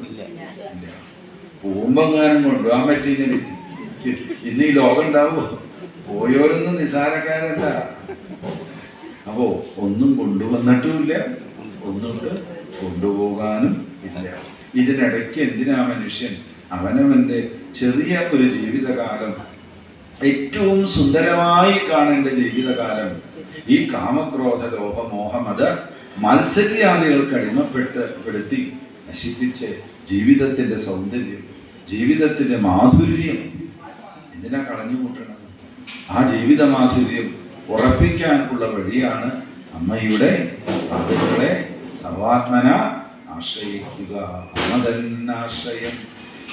പൂമ്പെങ്ങാനും കൊണ്ടുപോകാൻ പറ്റിയില്ല. ഇന്ന് ഈ ലോകം ഉണ്ടാവുമോ? പോയോരൊന്നും നിസാരക്കാരല്ല. അപ്പോ ഒന്നും കൊണ്ടുവന്നിട്ടുമില്ല, ഒന്നുകൊണ്ട് കൊണ്ടുപോകാനും ഇല്ല. ഇതിനിടയ്ക്ക് എന്തിനാ മനുഷ്യൻ അവനവന്റെ ചെറിയ ഒരു ജീവിതകാലം, ഏറ്റവും സുന്ദരമായി കാണേണ്ട ജീവിതകാലം ഈ കാമക്രോധ ലോഭമോഹം അത് മത്സര്യാദികൾക്ക് അടിമപ്പെടുത്തി നശിപ്പിച്ച് ജീവിതത്തിന്റെ സൗന്ദര്യം, ജീവിതത്തിന്റെ മാധുര്യം എന്തിനാ കളഞ്ഞുകൂട്ടണത്? ആ ജീവിത മാധുര്യം ഉറപ്പിക്കാനുള്ള വഴിയാണ് അമ്മയുടെ പാദങ്ങളെ സർവാത്മന ആശ്രയിക്കുക. അമ്മ തന്നാശ്രയം,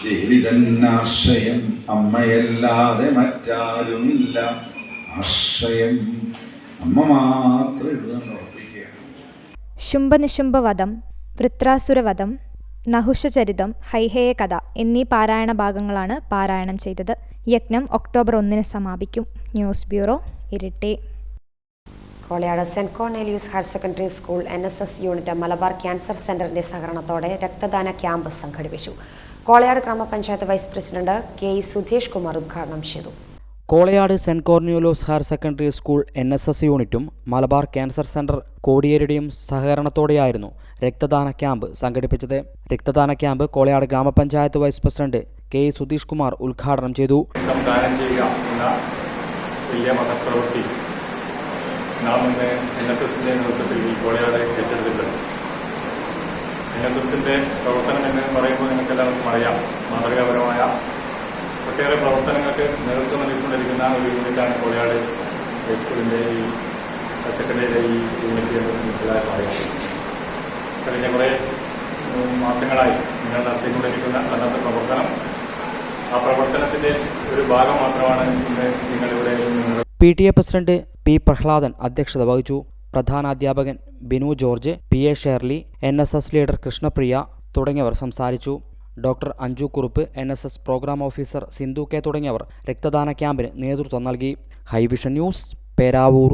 ദേവി തന്നാശ്രയം, അമ്മയല്ലാതെ മറ്റാരുമില്ല ആശ്രയം. അമ്മ മാത്രം എഴുതുന്ന ഉറപ്പിക്കുക. ശുംഭനിശുംഭവധം, വൃത്രാസുരവധം, നഹുഷചരിതം, ഹൈഹേയ കഥ എന്നീ പാരായണ ഭാഗങ്ങളാണ് പാരായണം ചെയ്തത്. യജ്ഞം ഒക്ടോബർ 1 സമാപിക്കും. News bureau, Iritty. Kolayad saint Cornelius higher secondary school NSS unit Malabar cancer സെന്ററിന്റെ സഹകരണത്തോടെ രക്തദാന ക്യാമ്പ് സംഘടിപ്പിച്ചു. Kolayad grama panchayat vice president KE Sudhesh Kumar ഉദ്ഘാടനം ചെയ്തു. Kolayad saint Cornelius higher secondary school NSS യൂണിറ്റും മലബാർ ക്യാൻസർ സെന്റർ കോടിയേരിയുടെയും സഹകരണത്തോടെയായിരുന്നു രക്തദാന ക്യാമ്പ് സംഘടിപ്പിച്ചത്. രക്തദാന camp Kolayad grama panchayat vice president KE Sudheesh Kumar ഉദ്ഘാടനം ചെയ്തു. ദാനം ചെയ്യുക എന്ന വലിയ മഹത്പ്രവൃത്തി നാം ഇന്ന് NSSന്റെ നേതൃത്വത്തിൽ ഈ കോളയാട് ഏറ്റെടുത്തിട്ടുണ്ട്. NSSന്റെ പ്രവർത്തനം എന്ന് പറയുമ്പോൾ നിങ്ങൾക്കെല്ലാവർക്കും അറിയാം, മാതൃകാപരമായ ഒട്ടേറെ പ്രവർത്തനങ്ങൾക്ക് നേതൃത്വം നൽകിക്കൊണ്ടിരിക്കുന്ന ഒരു യൂണിറ്റാണ് കോളയാട് ഹൈസ്കൂളിൻ്റെ ഈ സെക്കൻഡറിയിലെ ഈ യൂണിറ്റ് എന്ന് എല്ലാവർക്കും അറിയാം. കഴിഞ്ഞ കുറേ മാസങ്ങളായി നിങ്ങൾ നടത്തിക്കൊണ്ടിരിക്കുന്ന സന്നദ്ധ പ്രവർത്തനം, ആ പ്രവർത്തനത്തിൻ്റെ ഒരു ഭാഗം മാത്രമാണ് ഇന്ന് നിങ്ങളിവിടെ PTA പ്രസിഡന്റ് P പ്രഹ്ലാദൻ അധ്യക്ഷത വഹിച്ചു. പ്രധാനാധ്യാപകൻ Binu George, PA Shirley, NSS leader Krishnapriya തുടങ്ങിയവർ സംസാരിച്ചു. Doctor Anju Kurup, NSS programme officer Sindhu K തുടങ്ങിയവർ രക്തദാന ക്യാമ്പിന് നേതൃത്വം നൽകി. Hivision news, Peravoor.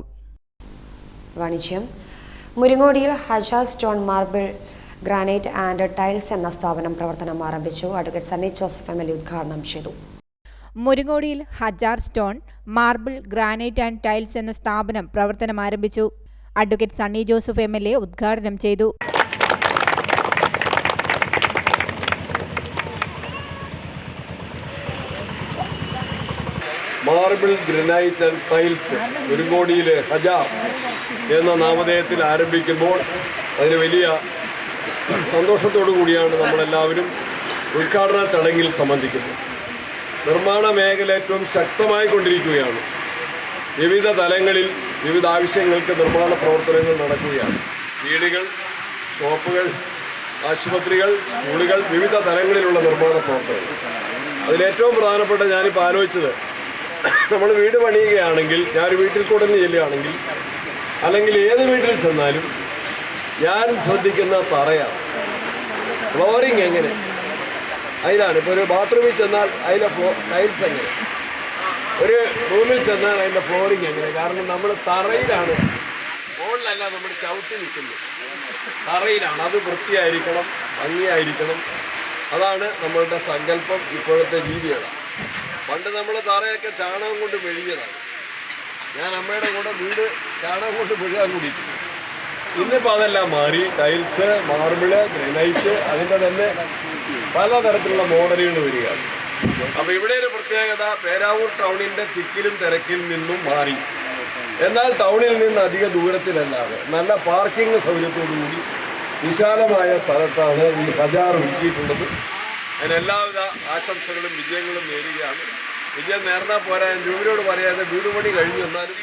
വാണിജ്യം. മുരിങ്ങോടിയിൽ Hajar stone marble granite and tiles എന്ന സ്ഥാപനം പ്രവർത്തനം ആരംഭിച്ചു. അഡ്വക്കേറ്റ് സണ്ണി ജോസഫ് MLA ഉദ്ഘാടനം ചെയ്തു. മുരിങ്ങോടിയിൽ Hajar stone marble granite and tiles എന്ന സ്ഥാപനം പ്രവർത്തനം ആരംഭിച്ചു. അഡ്വക്കേറ്റ് സണ്ണി ജോസഫ് MLA ഉദ്ഘാടനം ചെയ്തു. മാർബിൾ ഗ്രാനൈറ്റ് ആൻഡ് ടൈൽസ് മുരിങ്ങോടിയിലെ ഹജാർ എന്ന നാമധേയത്തിൽ ആരംഭിക്കുമ്പോൾ അതിന് വലിയ സന്തോഷത്തോടു കൂടിയാണ് നമ്മളെല്ലാവരും ഉദ്ഘാടന ചടങ്ങിൽ സംബന്ധിക്കുന്നത്. നിർമ്മാണ മേഖല ഏറ്റവും ശക്തമായി കൊണ്ടിരിക്കുകയാണ്. വിവിധ തലങ്ങളിൽ വിവിധ ആവശ്യങ്ങൾക്ക് നിർമ്മാണ പ്രവർത്തനങ്ങൾ നടക്കുകയാണ്. വീടുകൾ, ഷോപ്പുകൾ, ആശുപത്രികൾ, സ്കൂളുകൾ, വിവിധ തലങ്ങളിലുള്ള നിർമ്മാണ പ്രവർത്തനങ്ങൾ. അതിലേറ്റവും പ്രധാനപ്പെട്ട ഞാനിപ്പോൾ ആലോചിച്ചത്, നമ്മൾ വീട് പണിയുകയാണെങ്കിൽ, ഞാനൊരു വീട്ടിൽ കൂടെ ചെല്ലുകയാണെങ്കിൽ, അല്ലെങ്കിൽ ഏത് വീട്ടിൽ ചെന്നാലും ഞാൻ ശ്രദ്ധിക്കുന്ന തറയാണ്. ഫ്ലോറിങ് എങ്ങനെ, അതിലാണ്. ഇപ്പോൾ ഒരു ബാത്റൂമിൽ ചെന്നാൽ അതിലെ ടൈൽസ് എങ്ങനെ, ഒരു റൂമിൽ ചെന്നാൽ അതിൻ്റെ ഫ്ലോറിങ് എങ്ങനെ. കാരണം നമ്മൾ തറയിലാണ്, മുകളിലല്ല നമ്മൾ ചവിട്ടി നിൽക്കുന്നത്, തറയിലാണ്. അത് വൃത്തിയായിരിക്കണം, ഭംഗിയായിരിക്കണം. അതാണ് നമ്മളുടെ സങ്കല്പം. ഇപ്പോഴത്തെ രീതിയാണ്. പണ്ട് നമ്മൾ തറയൊക്കെ ചാണകം കൊണ്ട് മെഴുകിയതാണ്. ഞാൻ അമ്മയുടെ കൂടെ വീട് ചാണകം കൊണ്ട് മെഴുകാൻ കൂടിയിട്ടുണ്ട്. ഇന്നിപ്പോൾ അതെല്ലാം മാറി. ടൈൽസ്, മാർബിള്, ഗ്രാനൈറ്റ്, അതിൻ്റെ തന്നെ പലതരത്തിലുള്ള മോഡലുകൾ വരികയാണ്. അപ്പോൾ ഇവിടെ ഒരു പ്രത്യേകത, പേരാവൂർ ടൗണിൻ്റെ തിക്കിലും തിരക്കിൽ നിന്നും മാറി. എന്നാൽ ടൗണിൽ നിന്ന് അധിക ദൂരത്തിലല്ലാതെ നല്ല പാർക്കിംഗ് സൗകര്യത്തോടുകൂടി വിശാലമായ സ്ഥലത്താണ് ഈ ബജാർ ഒരുക്കിയിട്ടുള്ളത്. അതിന് എല്ലാവിധ ആശംസകളും വിജയങ്ങളും നേരുകയാണ്. വിജയം നേർന്നാൽ പോരാ, രൂപയോട് പറയാതെ വീട് പണി കഴിഞ്ഞു. എന്നാലും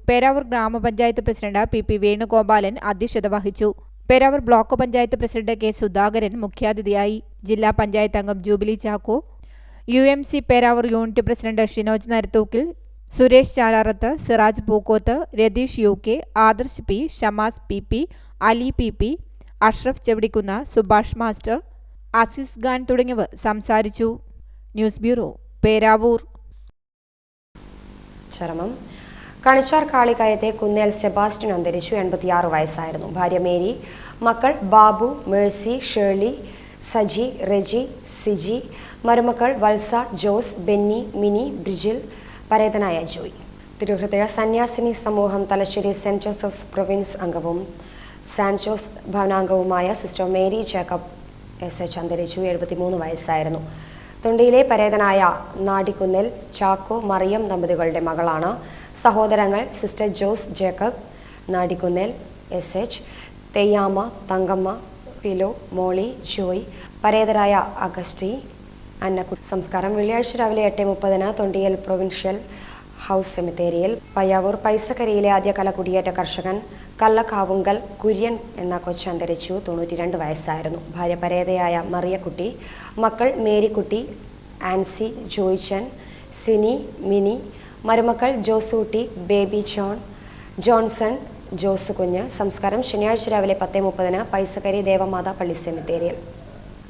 പേരാവൂർ ഗ്രാമപഞ്ചായത്ത് പ്രസിഡന്റ് പി വേണുഗോപാലൻ അധ്യക്ഷത വഹിച്ചു. Peravoor block panchayat president K Sudhakaran മുഖ്യാതിഥിയായി. ജില്ലാ പഞ്ചായത്ത് അംഗം Jubilee Chacko, UMC Peravoor unit president Shinoj Narathookkil, Suresh Chalarath, Siraj Pookkoth, Ratheesh UK, Adarsh P, Shamas PP, Ali PP, Ashraf Chevidikkunna, Subhash master, Azeez Khan തുടങ്ങിയവർ സംസാരിച്ചു. News bureau, Peravoor. ചരമം. കണിച്ചാർ കാളിക്കയത്തെ കുന്നേൽ സെബാസ്റ്റ്യൻ അന്തരിച്ചു. 86 വയസ്സായിരുന്നു. ഭാര്യ മേരി, മക്കൾ ബാബു, മേഴ്സി, ഷേർലി, സജി, റെജി, സിജി, മരുമക്കൾ വത്സ, ജോസ്, ബെന്നി, മിനി, ബ്രിജിൽ, പരേതനായ ജോയ്. തിരുഹൃദയ സന്യാസിനി സമൂഹം തലശ്ശേരി സെന്റ് ജോസഫ്സ് പ്രൊവിൻസ് അംഗവും സാന്റ് ജോസ് ഭവനാംഗവുമായ സിസ്റ്റർ മേരി ജേക്കബ് SH അന്തരിച്ചു. 73 വയസ്സായിരുന്നു. തുണ്ടിയിലെ പരേതനായ നാടിക്കുന്നിൽ ചാക്കോ മറിയം ദമ്പതികളുടെ മകളാണ്. സഹോദരങ്ങൾ സിസ്റ്റർ ജോസ് ജേക്കബ്, നാടിക്കുന്നിൽ SH, തെയ്യാമ്മ, തങ്കമ്മ, പിലോ, മോളി, ജോയ്, പരേതരായ അഗസ്റ്റി, അന്നക്കുട്ടി. സംസ്കാരം വെള്ളിയാഴ്ച രാവിലെ 8:30 തൊണ്ടിയൽ പ്രൊവിൻഷ്യൽ ഹൗസ് സെമിത്തേരിയിൽ. പയ്യാവൂർ പൈസക്കരിയിലെ ആദ്യകാല കുടിയേറ്റ കർഷകൻ കല്ലക്കാവുങ്കൽ കുര്യൻ എന്ന കൊച്ച് അന്തരിച്ചു. 92 വയസ്സായിരുന്നു. ഭാര്യ പരേതയായ മറിയക്കുട്ടി, മക്കൾ മേരിക്കുട്ടി, ആൻസി, ജോയ്ച്ചൻ, സിനി, മിനി, മരുമക്കൾ ജോസൂട്ടി, ബേബി ജോൺ, ജോൺസൺ, ജോസ് കുഞ്ഞ്. സംസ്കാരം ശനിയാഴ്ച രാവിലെ 10:30 പൈസക്കരി ദേവമാതാ പള്ളി സെമിത്തേരിയിൽ.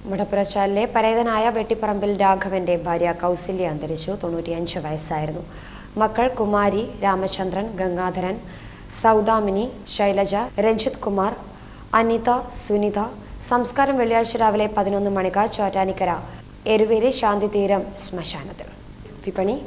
മുടപ്പുരച്ചാലിലെ പരേതനായ വെട്ടിപ്പറമ്പിൽ രാഘവന്റെ ഭാര്യ കൗസല്യ അന്തരിച്ചു. 95 വയസ്സായിരുന്നു. മക്കൾ കുമാരി, രാമചന്ദ്രൻ, ഗംഗാധരൻ, സൗദാമിനി, ശൈലജ, രഞ്ജിത് കുമാർ, അനിത, സുനിത. സംസ്കാരം വെള്ളിയാഴ്ച രാവിലെ 11 മണിക്ക് ചോറ്റാനിക്കര എരുവേലി ശാന്തിതീരം ശ്മശാനത്തിൽ. വിപണി.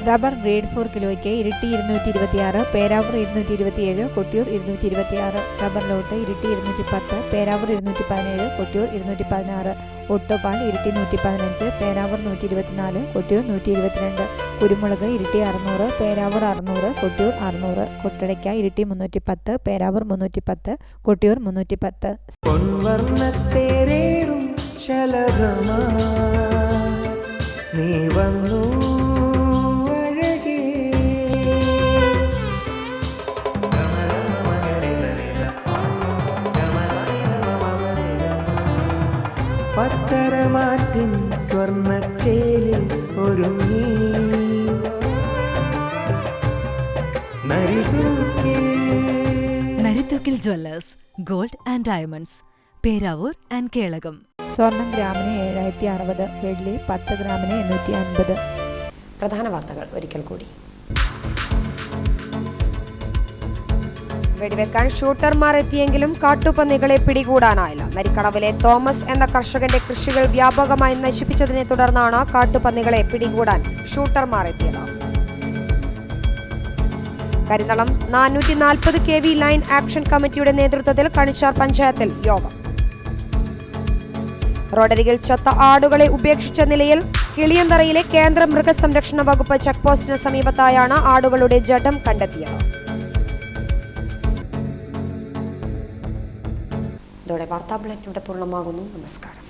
റബ്ബർ ഗ്രേഡ് 4 കിലോയ്ക്ക് ഇരിട്ടി 226, പേരാവൂർ 227, കൊട്ടിയൂർ 226. റബ്ബർ ലോട്ട് ഇരിട്ടി 210, പേരാവൂർ 217, കൊട്ടിയൂർ 216. ഒട്ടുപാൽ ഇരിട്ടി 115, പേരാവൂർ 124, കൊട്ടിയൂർ 122. കുരുമുളക് ഇരിട്ടി 600, പേരാവൂർ 600, കൊട്ടിയൂർ 600. കൊട്ടടയ്ക്ക ഇരിട്ടി 310, പേരാവൂർ 310, കൊട്ടിയൂർ 310. നീ വന്നു പത്തരമാറ്റിൻ സ്വർണ്ണച്ചേലിൽ ഒരുങ്ങി Narithookil Jewellers, gold and diamonds, Peravoor and Kelakam. സ്വർണം ഗ്രാമിന് 760, വെള്ളി 10 ഗ്രാമിന് 850. പ്രധാന വാർത്തകൾ ഒരിക്കൽ കൂടി. വെടിവെക്കാൻ ഷൂട്ടർമാർ എത്തിയെങ്കിലും കാട്ടുപന്നികളെ പിടികൂടാനായില്ല. നരിക്കടവിലെ തോമസ് എന്ന കർഷകന്റെ കൃഷികൾ വ്യാപകമായി നശിപ്പിച്ചതിനെ തുടർന്നാണ് കാട്ടുപന്നികളെ പിടികൂടാൻ ഷൂട്ടർമാർ എത്തിയത്. കരിന്തളം 440 kV ലൈൻ ആക്ഷൻ കമ്മിറ്റിയുടെ നേതൃത്വത്തിൽ കണിച്ചാർ പഞ്ചായത്തിൽ യോഗം. റോഡരികിൽ ചത്ത ആടുകളെ ഉപേക്ഷിച്ച നിലയിൽ കിളിയന്തറയിലെ കേന്ദ്ര മൃഗസംരക്ഷണ വകുപ്പ് ചെക്ക് പോസ്റ്റിന് സമീപത്തായാണ് ആടുകളുടെ ജഡം കണ്ടെത്തിയത്. ഇതോടെ വാർത്താ ബുള്ളറ്റിൻ ഇവിടെ പൂർണ്ണമാകുന്നു. നമസ്കാരം.